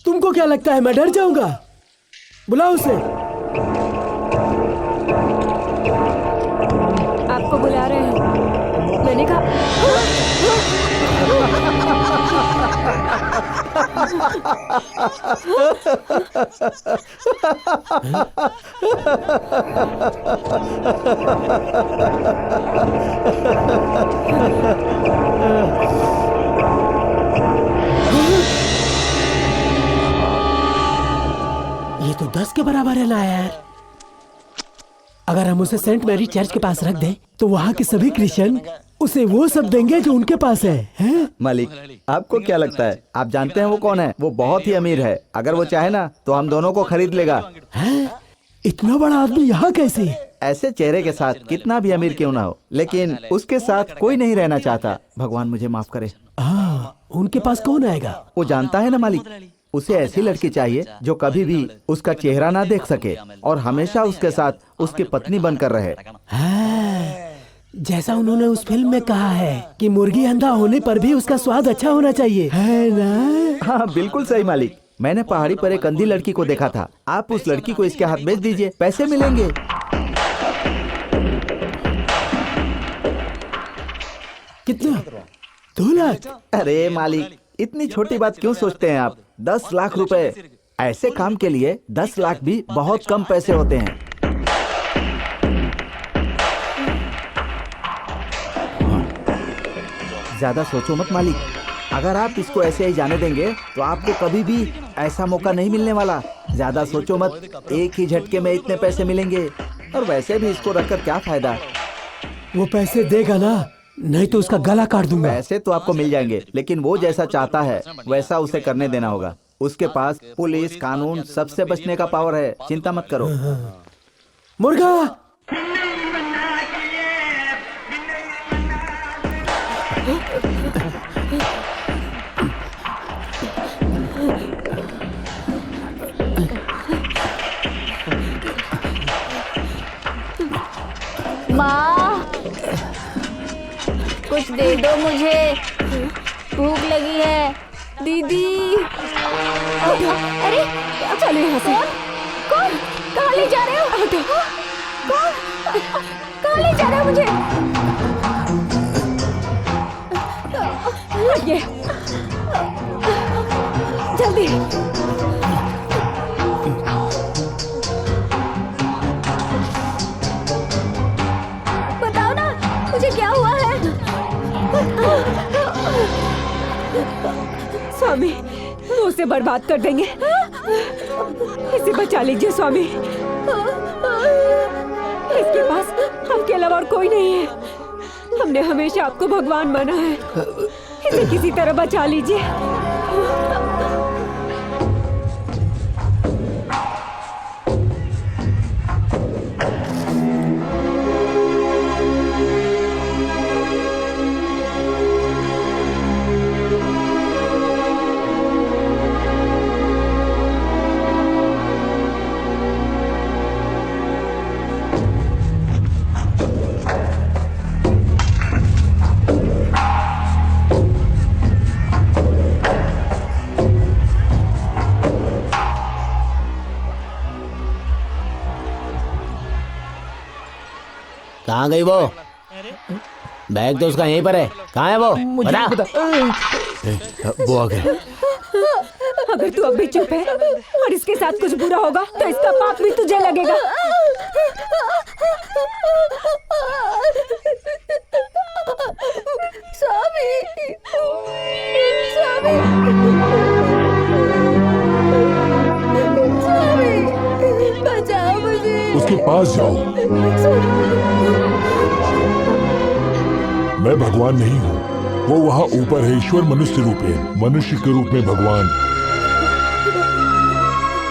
तुमको क्या लगता है मैं डर जाऊंगा? बुलाओ उसे। आपको बुला रहे हैं। मैंने कहा ये तो 10 के बराबर है ना यार। अगर हम उसे सेंट मैरी चर्च के पास रख दें तो वहाँ के सभी क्रिश्चियन उसे वो सब देंगे जो उनके पास है, हैं? मालिक, आपको क्या लगता है? आप जानते हैं वो कौन है? वो बहुत ही अमीर है। अगर वो चाहे ना तो हम दोनों को खरीद लेगा। हैं? इतना बड़ा आदमी यहाँ कैसे? ऐसे चेहरे के साथ कितना भी अमीर क्यों ना हो, लेकिन उसके साथ कोई नहीं रहना चाहता। भगवान मुझे माफ करे। उनके पास कौन आएगा? वो जानता है ना मालिक, उसे ऐसी लड़की चाहिए जो कभी भी उसका चेहरा ना देख सके और हमेशा उसके साथ उसकी पत्नी बनकर रहे। जैसा उन्होंने उस फिल्म में कहा है कि मुर्गी अंधा होने पर भी उसका स्वाद अच्छा होना चाहिए, है ना? हाँ बिल्कुल सही मालिक। मैंने पहाड़ी पर एक अंधी लड़की को देखा था। आप उस लड़की को इसके हाथ बेच दीजिए, पैसे मिलेंगे। कितना? 2 लाख? अरे मालिक, इतनी छोटी बात क्यों सोचते हैं आप? 10 लाख रुपए। ऐसे काम के लिए 10 लाख भी बहुत कम पैसे होते हैं। ज्यादा सोचो मत मालिक। अगर आप इसको ऐसे ही जाने देंगे तो आपको कभी भी ऐसा मौका नहीं मिलने वाला। ज्यादा सोचो मत, एक ही झटके में इतने पैसे मिलेंगे। और वैसे भी इसको रखकर क्या फायदा? वो पैसे देगा ना, नहीं तो उसका गला काट दूंगा। पैसे तो आपको मिल जाएंगे, लेकिन वो जैसा चाहता है वैसा उसे करने देना होगा। उसके पास पुलिस, कानून सबसे बचने का पावर है। चिंता मत करो। मुर्गा! माँ, कुछ दे दो मुझे, भूख लगी है। दीदी, अरे चलो यहाँ से। कौन? कहाँ ले जा रहे हो? कौन? कहाँ ले जा रहे हो मुझे? ये जल्दी। बताओ ना मुझे क्या हुआ है? स्वामी, वो इसे बर्बाद कर देंगे। इसे बचा लीजिए स्वामी, इसके पास आपके अलावा और कोई नहीं है। हमने हमेशा आपको भगवान माना है, इसे किसी तरह बचा लीजिए। कहाँ गई वो? बैग तो उसका यहीं पर है, कहाँ है वो? मुझे नहीं पता। वो आ गया। अगर तू अब भी चुप है और इसके साथ कुछ बुरा होगा तो इसका पाप भी तुझे लगेगा। स्वामी, स्वामी, स्वामी, बचाओ मुझे। उसके पास जाओ। मैं भगवान नहीं हूँ, वो वहाँ ऊपर है। ईश्वर मनुष्य रूप है, मनुष्य के रूप में भगवान।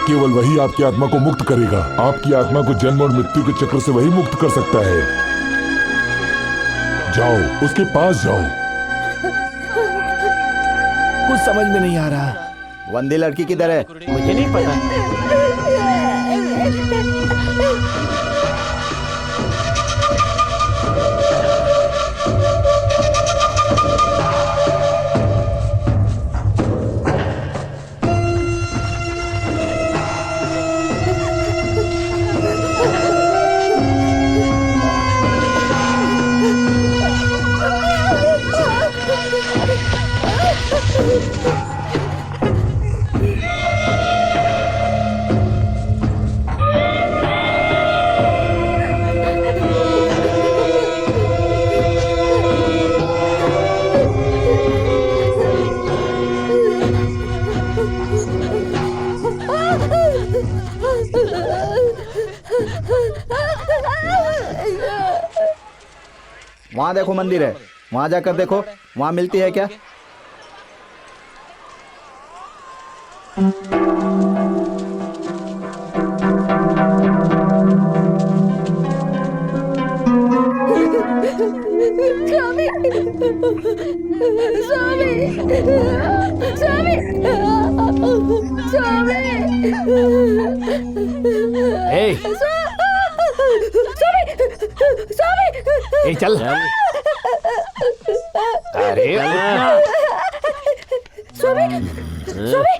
केवल वही आपकी आत्मा को मुक्त करेगा। आपकी आत्मा को जन्म और मृत्यु के चक्र से वही मुक्त कर सकता है। जाओ, उसके पास जाओ। कुछ समझ में नहीं आ रहा। वंदी लड़की किधर है? मुझे नहीं पता। वहाँ देखो मंदिर है, वहाँ जाकर देखो, वहाँ मिलती है क्या? स्वामी, स्वामी, स्वामी, स्वामी, स्वामी, ए चल। अरे स्वामी, स्वामी, स्वामी,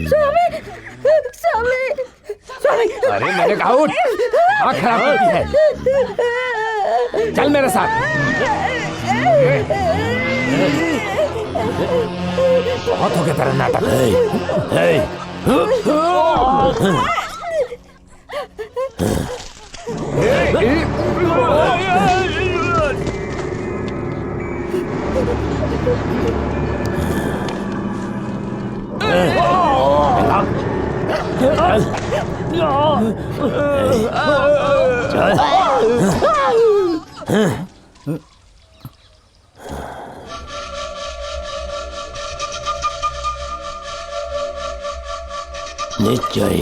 स्वामी, स्वामी, स्वामी। अरे मैंने कहा उठ, आँख खराब करती है। चल मेरे साथ। बहुत हो गया तेरा नाटक। निश्चय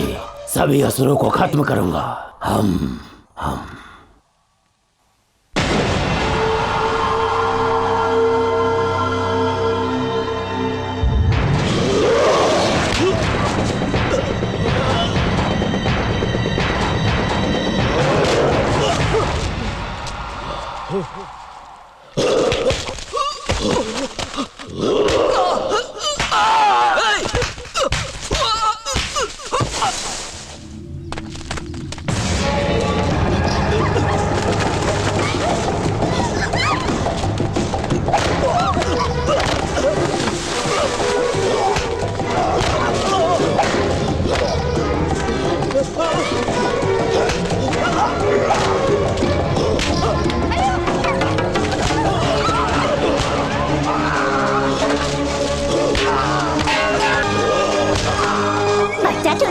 सभी असुरों को खत्म करूंगा। हम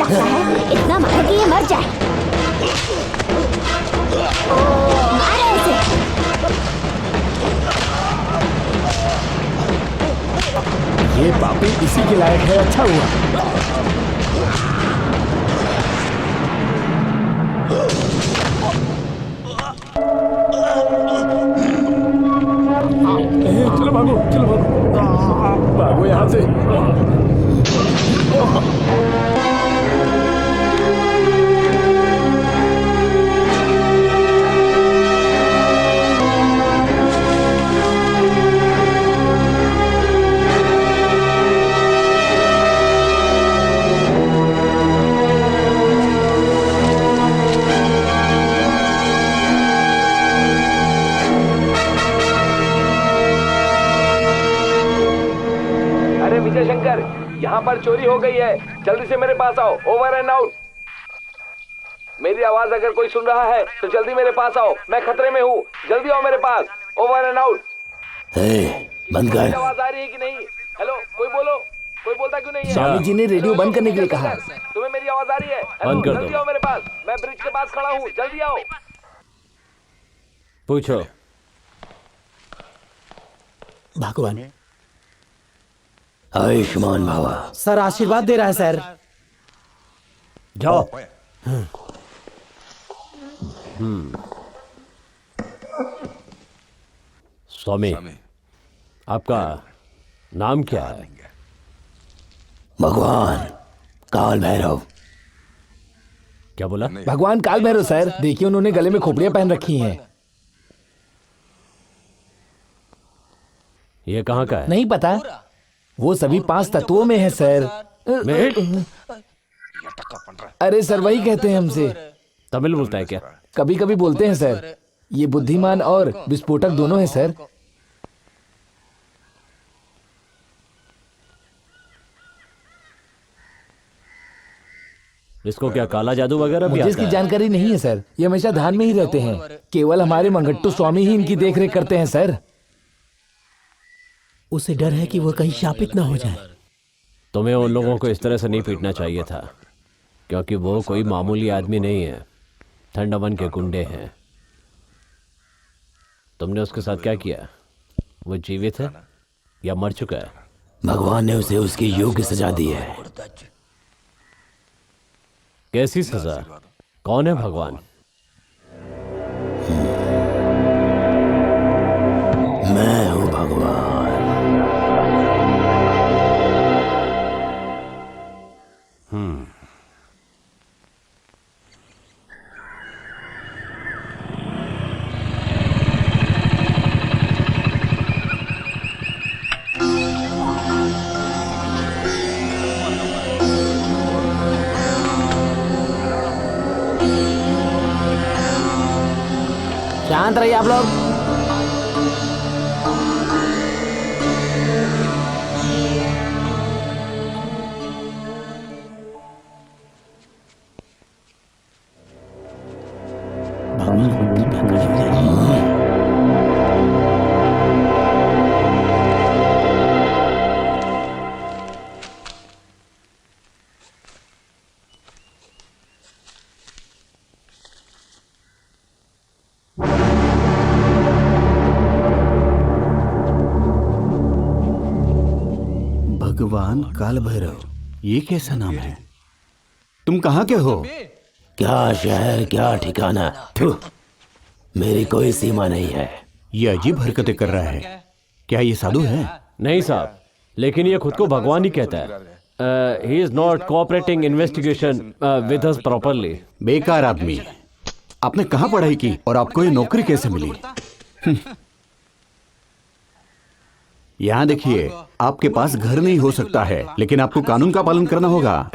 ऐसा है, इतना मारो कि ये मर जाए। मारो इसे। ये पापी इसी के लायक है। अच्छा हुआ। चलो भागो, चलो भागो, भागो यहाँ से। विजय शंकर, यहाँ पर चोरी हो गई है, जल्दी से मेरे पास आओ। Over and out. मेरी आवाज अगर कोई सुन रहा है तो जल्दी मेरे पास आओ, मैं खतरे में हूँ, जल्दी आओ मेरे पास। Over and out. बंद कर। आवाज आ रही है कि नहीं? हेलो, कोई बोलो, कोई बोलता क्यों नहीं है? स्वामी जी ने रेडियो बंद करने के लिए कहा। तुम्हें मेरी आवाज आ रही है? बंद कर दो। जल्दी आओ मेरे पास, मैं ब्रिज के पास खड़ा हूँ, जल्दी आओ। पूछो। भगवान आयुष्मान बाबा। सर आशीर्वाद दे रहा है सर। जाओ। स्वामी, आपका नाम क्या है? भगवान काल भैरव। क्या बोला? भगवान काल भैरव सर। देखिए उन्होंने गले में खोपड़ियां पहन रखी हैं। ये कहाँ का है? नहीं पता, वो सभी 5 तत्वों में है सर। अरे सर वही कहते हैं हमसे। तमिल बोलता है क्या? कभी कभी बोलते हैं सर। ये बुद्धिमान और विस्फोटक दोनों हैं सर। इसको क्या काला जादू वगैरह भी मुझे आता इसकी है? जानकारी नहीं है सर। ये हमेशा ध्यान में ही रहते हैं। केवल हमारे मंगट्टू स्वामी ही इनकी देखरेख करते हैं सर। उसे डर है कि वो कहीं शापित ना हो जाए। तुम्हें उन लोगों को इस तरह से नहीं पीटना चाहिए था, क्योंकि वो कोई मामूली आदमी नहीं है, ठंडवन के गुंडे हैं। तुमने उसके साथ क्या किया? वो जीवित है या मर चुका है? भगवान ने उसे उसकी योग्य सजा दी है। कैसी सजा? कौन है भगवान? मैं हूं भगवान। शांत रहिए आप लोग। भगवान काल भैरव, ये कैसा नाम है? तुम कहाँ के हो? क्या शहर, क्या ठिकाना। थू, मेरी कोई सीमा नहीं है। ये अजीब हरकतें कर रहा है। क्या ये साधु है? नहीं साहब, लेकिन ये खुद को भगवान ही कहता है। He is not cooperating investigation with us properly. बेकार आदमी। आपने कहाँ पढ़ाई की और आपको ये नौकरी कैसे मिली? यहाँ देखिए, आपके पास घर नहीं हो सकता है, लेकिन आपको कानून का पालन करना होगा।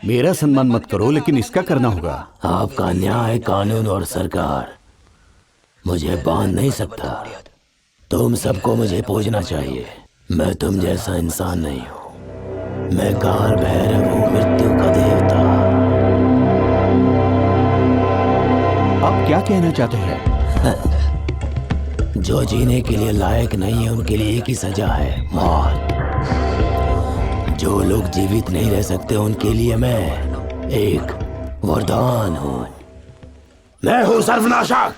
मेरा सम्मान मत करो, लेकिन इसका करना होगा। आपका न्याय, कानून और सरकार मुझे बांध नहीं सकता। तुम सबको मुझे पूजना चाहिए। मैं तुम जैसा इंसान नहीं हूं। मैं काल भैरव हूं, मृत्यु का देवता। आप क्या कहना चाहते हैं? जो जीने के लिए लायक नहीं है उनके लिए एक ही सजा है, मौत। जो लोग जीवित नहीं रह सकते उनके लिए मैं एक वरदान हूं। मैं हूं सर्वनाशक।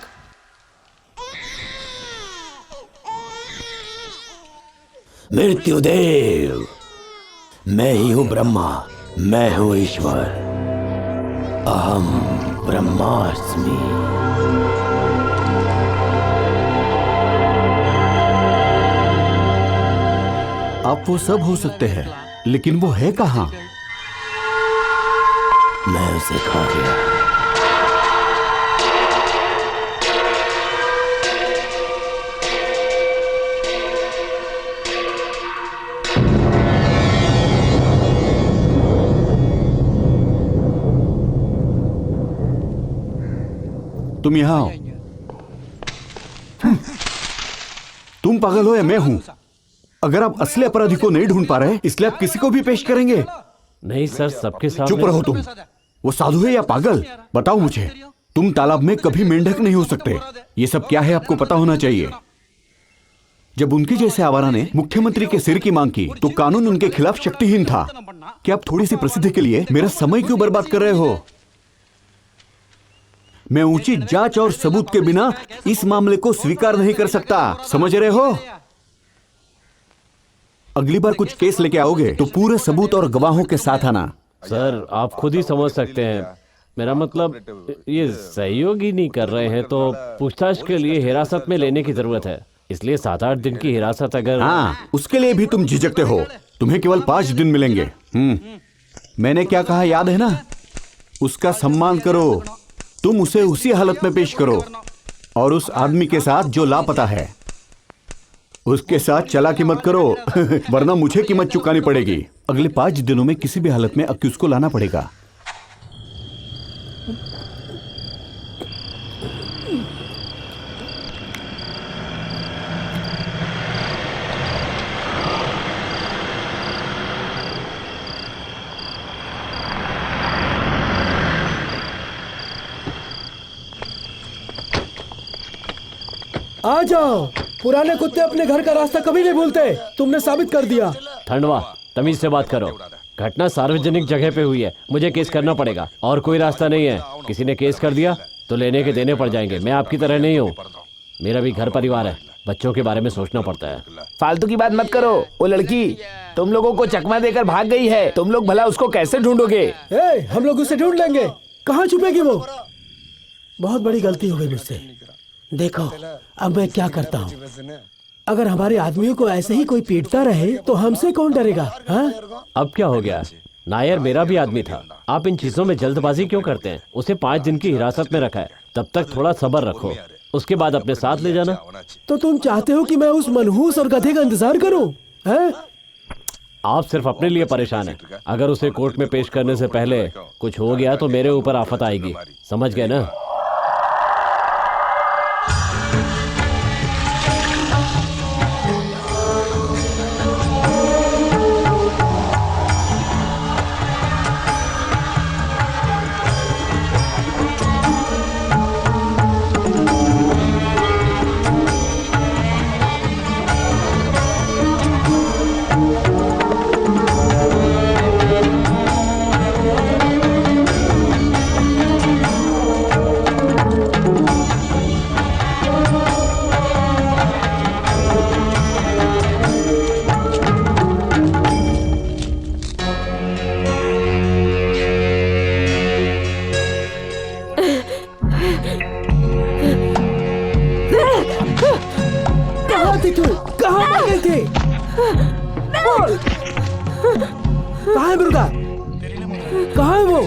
मृत्युदेव। मैं ही हूं ब्रह्मा, मैं हूं ईश्वर। अहम ब्रह्मास्मि। आप वो सब हो सकते हैं, लेकिन वो है कहां? मैं उसे खा गया। तुम यहां आओ। तुम पागल हो या मैं हूं? अगर आप असली अपराधी को नहीं ढूंढ पा रहे, इसलिए आप किसी को भी पेश करेंगे? नहीं सर, सबके सामने। चुप रहो तुम। वो साधु है या पागल? बताओ मुझे। तुम तालाब में कभी मेंढक नहीं हो सकते। ये सब क्या है आपको पता होना चाहिए। जब उनके जैसे आवारा ने मुख्यमंत्री के सिर की मांग की तो कानून उनके खिलाफ शक्तिहीन था। क्या आप थोड़ी सी प्रसिद्धि के लिए मेरा समय क्यों बर्बाद कर रहे हो? मैं ऊंची जांच और सबूत के बिना इस मामले को स्वीकार नहीं कर सकता। समझ रहे हो? अगली बार कुछ केस लेके आओगे तो पूरे सबूत और गवाहों के साथ आना। सर आप खुद ही समझ सकते हैं, मेरा मतलब ये सहयोग ही नहीं कर रहे हैं तो पूछताछ के लिए हिरासत में लेने की जरूरत है। इसलिए 7-8 दिन की हिरासत अगर। हाँ, उसके लिए भी तुम झिझकते हो। तुम्हें केवल 5 दिन मिलेंगे। मैंने क्या कहा याद है ना? उसका सम्मान करो। तुम उसे उसी हालत में पेश करो और उस आदमी के साथ जो लापता है उसके साथ चालाकी मत करो वरना मुझे कीमत चुकानी पड़ेगी। अगले 5 दिनों में किसी भी हालत में अक्यूज को लाना पड़ेगा। आ जाओ। पुराने कुत्ते अपने घर का रास्ता कभी नहीं भूलते। तुमने साबित कर दिया। ठंडवा, तमीज से बात करो। घटना सार्वजनिक जगह पे हुई है, मुझे केस करना पड़ेगा और कोई रास्ता नहीं है। किसी ने केस कर दिया तो लेने के देने पड़ जाएंगे। मैं आपकी तरह नहीं हूँ, मेरा भी घर परिवार है, बच्चों के बारे में सोचना पड़ता है। फालतू की बात मत करो। वो लड़की तुम लोगों को चकमा देकर भाग गई है। तुम लोग भला उसको कैसे ढूंढोगे? हम लोग उसे ढूंढ लेंगे। कहाँ छुपेगी वो? बहुत बड़ी गलती हो गई मुझसे। देखो अब मैं क्या करता हूँ। अगर हमारे आदमियों को ऐसे ही कोई पीटता रहे तो हमसे कौन डरेगा? हाँ? अब क्या हो गया? नायर मेरा भी आदमी था। आप इन चीजों में जल्दबाजी क्यों करते हैं? उसे 5 दिन की हिरासत में रखा है, तब तक थोड़ा सब्र रखो, उसके बाद अपने साथ ले जाना। तो तुम चाहते हो कि मैं उस मनहूस और गधे का इंतजार करूं? हैं? आप सिर्फ अपने लिए परेशान हैं। अगर उसे कोर्ट में पेश करने से पहले कुछ हो गया तो मेरे ऊपर आफत आएगी। समझ गए ना? कहाँ है मुर्गा? कहाँ है वो?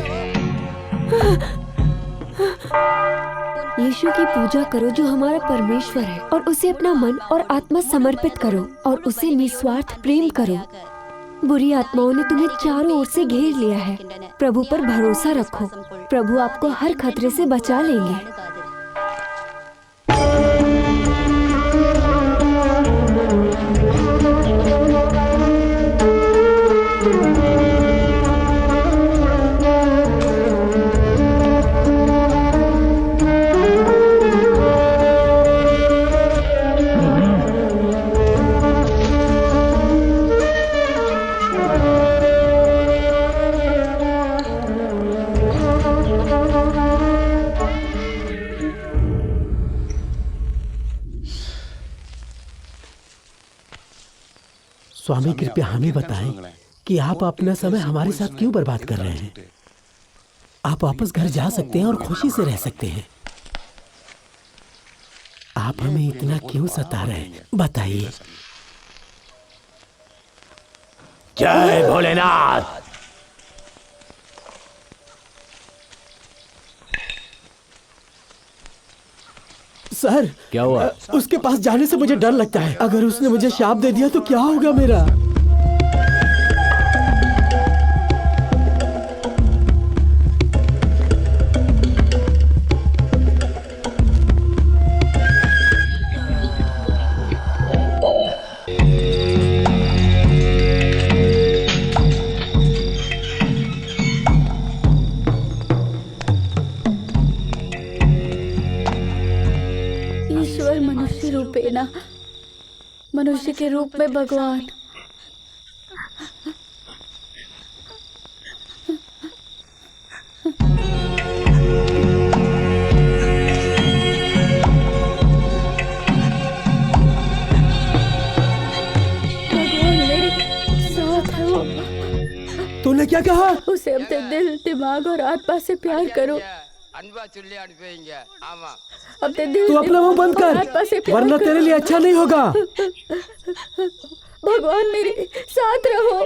यीशु की पूजा करो जो हमारा परमेश्वर है, और उसे अपना मन और आत्मा समर्पित करो और उसे निस्वार्थ प्रेम करो। बुरी आत्माओं ने तुम्हें चारों ओर से घेर लिया है। प्रभु पर भरोसा रखो, प्रभु आपको हर खतरे से बचा लेंगे। स्वामी कृपया हमें बताएं कि आप अपना समय हमारे साथ क्यों बर्बाद कर रहे हैं। आप वापस घर जा सकते हैं और खुशी से रह सकते हैं। आप हमें इतना क्यों सता रहे हैं, बताइए। जय भोलेनाथ। सर, क्या हुआ? उसके पास जाने से मुझे डर लगता है। अगर उसने मुझे शाप दे दिया तो क्या होगा मेरा? ईश्वर मनुष्य रूपेण, मनुष्य के रूप में भगवान। भगवान मेरे साथ हो। तूने क्या कहा? उसे अपने दिल, दिमाग और आत्मा से प्यार करो। अपने दिल, तू अपना मुंह बंद दिमाग और आत्मा से कर, प्यार वरना करो। तेरे लिए अच्छा नहीं होगा। भगवान मेरे साथ रहो।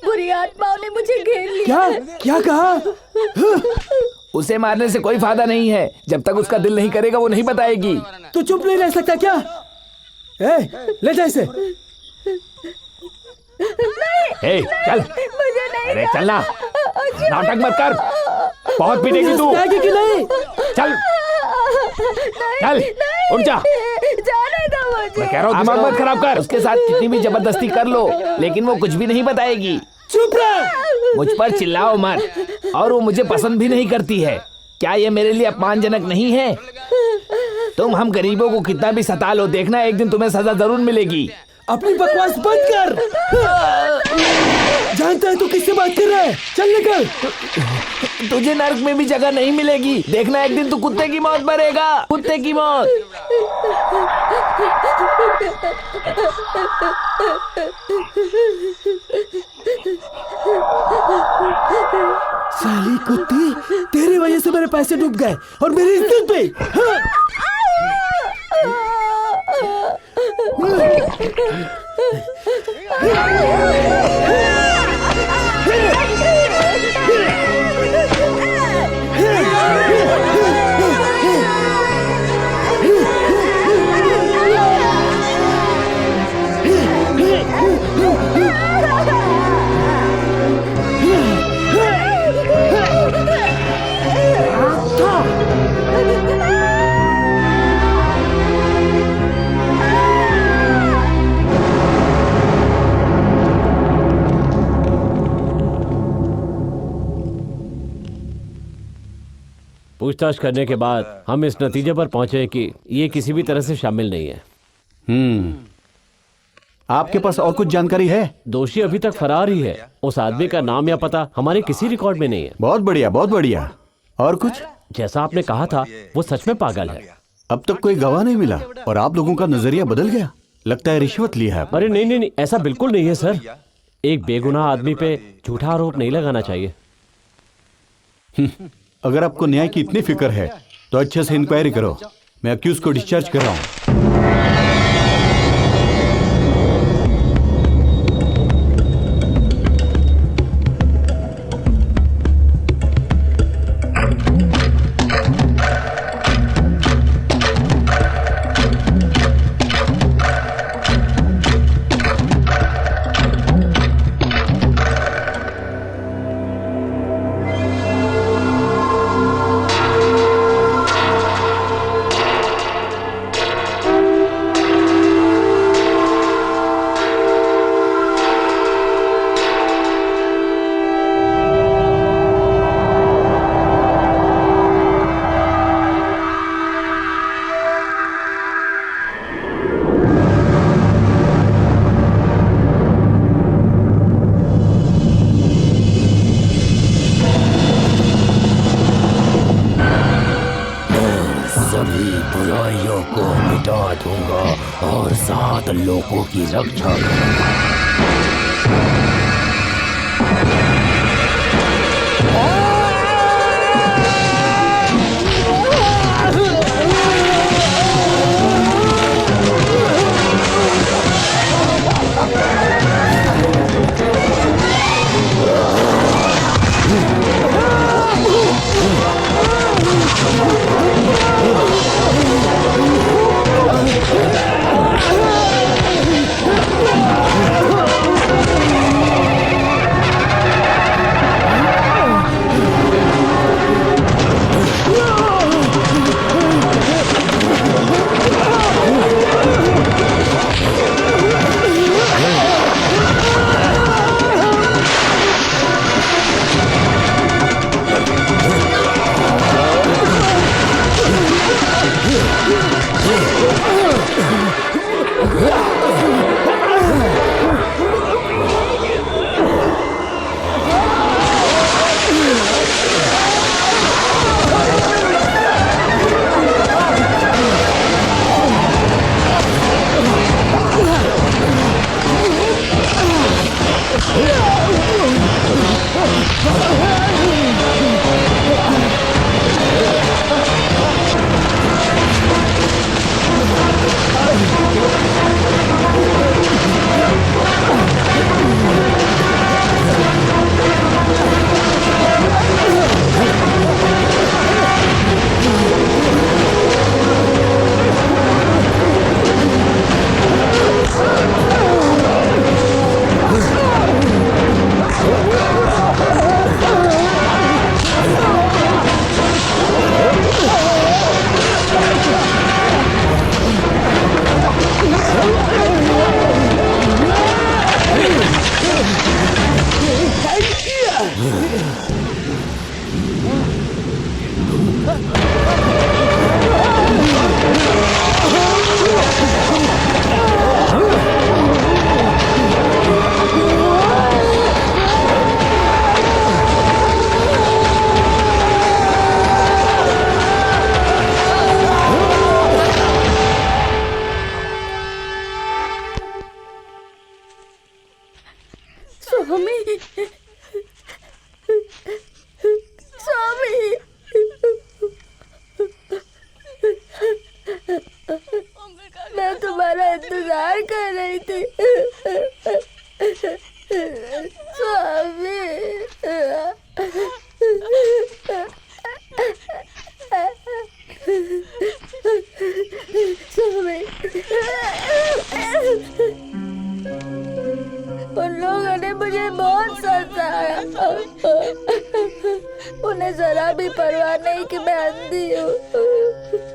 बुरी आत्माओं ने मुझे घेर लिया क्या है। क्या कहा? उसे मारने से कोई फायदा नहीं है। जब तक उसका दिल नहीं करेगा वो नहीं बताएगी। तू चुप नहीं रह सकता क्या? ले जा इसे। ए, चल। मुझे नहीं। अरे चलना, नाटक मत कर, बहुत पीटेगी तू। कि नहीं? चल चल, उठ जा। जाने दो मुझे। मैं कह रहा हूँ दिमाग मत खराब कर। उसके साथ कितनी भी जबरदस्ती कर लो, लेकिन वो कुछ भी नहीं बताएगी। चुप रह। मुझ पर चिल्लाओ मत। और वो मुझे पसंद भी नहीं करती है। क्या ये मेरे लिए अपमानजनक नहीं है? तुम हम गरीबों को कितना भी सता लो, देखना एक दिन तुम्हें सजा जरूर मिलेगी। अपनी बकवास बंद कर। जानता है तू किससे बात कर रहा है? चल निकल। तुझे नर्क में भी जगह नहीं मिलेगी। देखना एक दिन तू कुत्ते की मौत मरेगा, कुत्ते की मौत। साली कुत्ती, तेरी वजह से मेरे पैसे डूब गए और मेरी इज्जत भी। पूछताछ करने के बाद हम इस नतीजे पर पहुंचे कि ये किसी भी तरह से शामिल नहीं है। आपके पास और कुछ जानकारी है? दोषी अभी तक फरार ही है। उस आदमी का नाम या पता हमारे किसी रिकॉर्ड में नहीं है। बहुत बढ़िया, बहुत बढ़िया। और कुछ? जैसा आपने कहा था, वो सच में पागल है। अब तक कोई गवाह नहीं मिला और आप लोगों का नजरिया बदल गया। लगता है रिश्वत लिया है। अरे नहीं नहीं नहीं, ऐसा बिल्कुल नहीं है सर। एक बेगुनाह आदमी पे झूठा आरोप नहीं लगाना चाहिए। अगर आपको न्याय की इतनी फिक्र है तो अच्छे से इंक्वायरी करो। मैं अक्यूज को डिस्चार्ज कर रहा हूँ। सभी बुराइयों को मिटा दूंगा और 7 लोगों की रक्षा करूंगा। मैं तुम्हारा इंतजार कर रही थी स्वामी। स्वामी, उन लोगों ने मुझे बहुत सताया। उन्हें जरा भी परवाह नहीं कि मैं अंधी हूँ।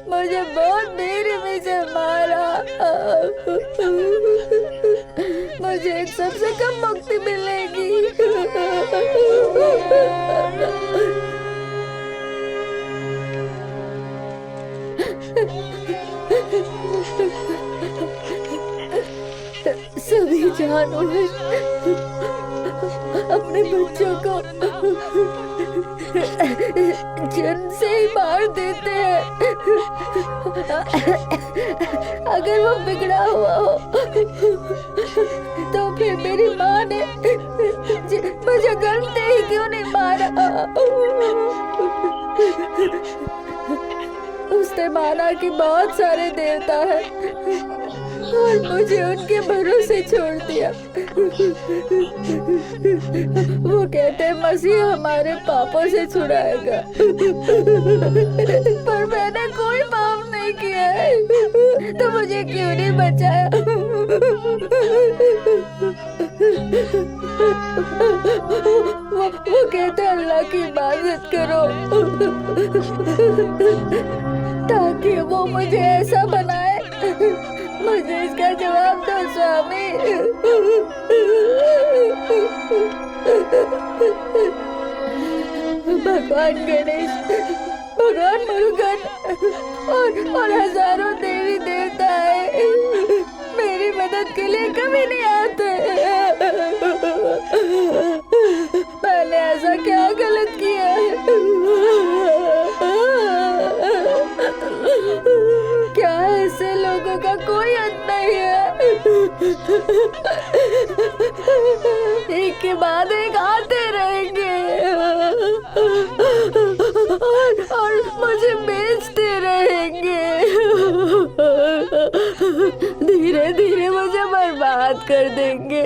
मुझे बहुत बेरहमी से मारा। मुझे इन सबसे कब मुक्ति मिलेगी? सभी जानवर अपने बच्चों को जन्म से ही मार देते हैं। अगर वो बिगड़ा हुआ हो तो फिर मेरी माँ ने मुझे गलते ही क्यों नहीं मारा? उसने माना कि बहुत सारे देवता हैं और मुझे उनके भरोसे छोड़ दिया। वो कहते हैं मसीह हमारे पापों से छुड़ाएगा, पर मैंने कोई पाप नहीं किया है, तो मुझे क्यों नहीं बचाया? वो कहते हैं अल्लाह की इबादत करो ताकि वो मुझे ऐसा बनाए। मुझे इसका जवाब दो स्वामी। भगवान गणेश, भगवान मुरुगन और हजारों देवी देवता है, मेरी मदद के लिए कभी नहीं आते। मैंने ऐसा क्या गलत किया है? क्या ऐसे लोगों का कोई अंत नहीं एक के बाद एक आते रहेंगे और मुझे बेचते रहेंगे। धीरे धीरे मुझे बर्बाद कर देंगे।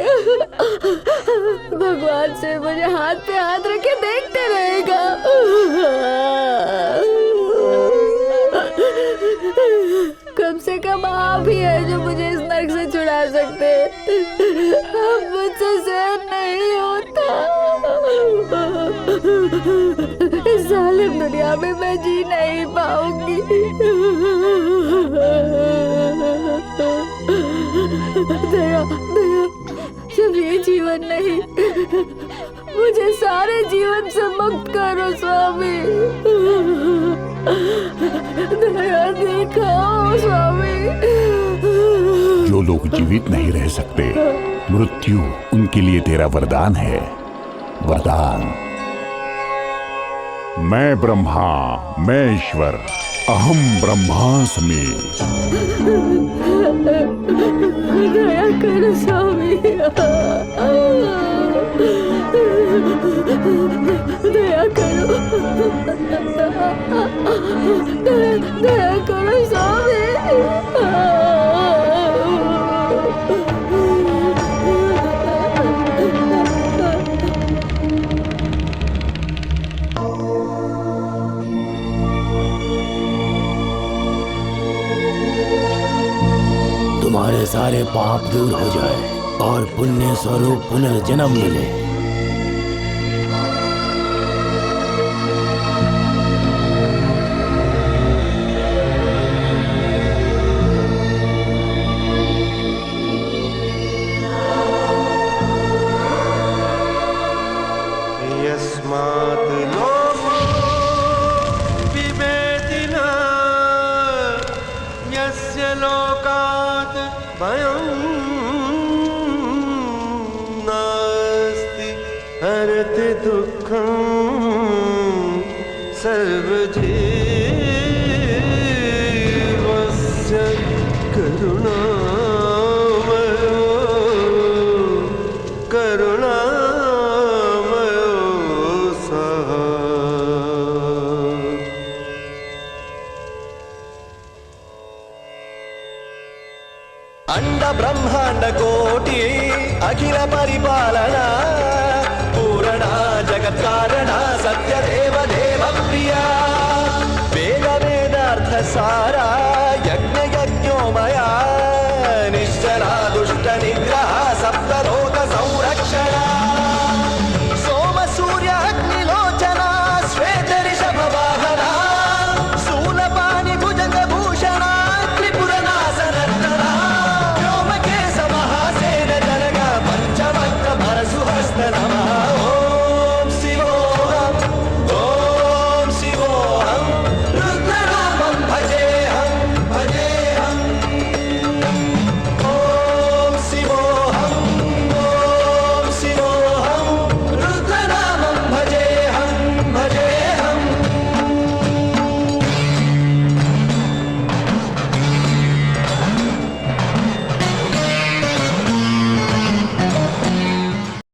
भगवान से मुझे हाथ पे हाथ रखे देखते रहेगा। कम से कम आप ही है जो मुझे इस नर्क से छुड़ा सकते हैं। अब मुझसे सहन नहीं होता। इस जालिम दुनिया में मैं जी नहीं पाऊंगी। दया दया, सिर्फ ये जीवन नहीं, मुझे सारे जीवन से मुक्त करो स्वामी। दया दिखाओ स्वामी। जो लोग जीवित नहीं रह सकते, मृत्यु उनके लिए तेरा वरदान है। वरदान। मैं ब्रह्मा, मैं ईश्वर, अहम ब्रह्मास्मि। दया करो स्वामी। दया करो। दया करो स्वामी। तुम्हारे सारे पाप दूर हो जाए और पुण्य स्वरूप पुनर्जन्म मिले। यस्मात् लोको विवेति न यस्य लोकात् भयं नास्ति हरति दुःखं सर्वजीवस्य करुणामयो सः। अंड ब्रह्मांड कोटि अखिल परिपालना पूरणा जगत्कारणा सत्य देव देव प्रिया वेद वेदार्थ सार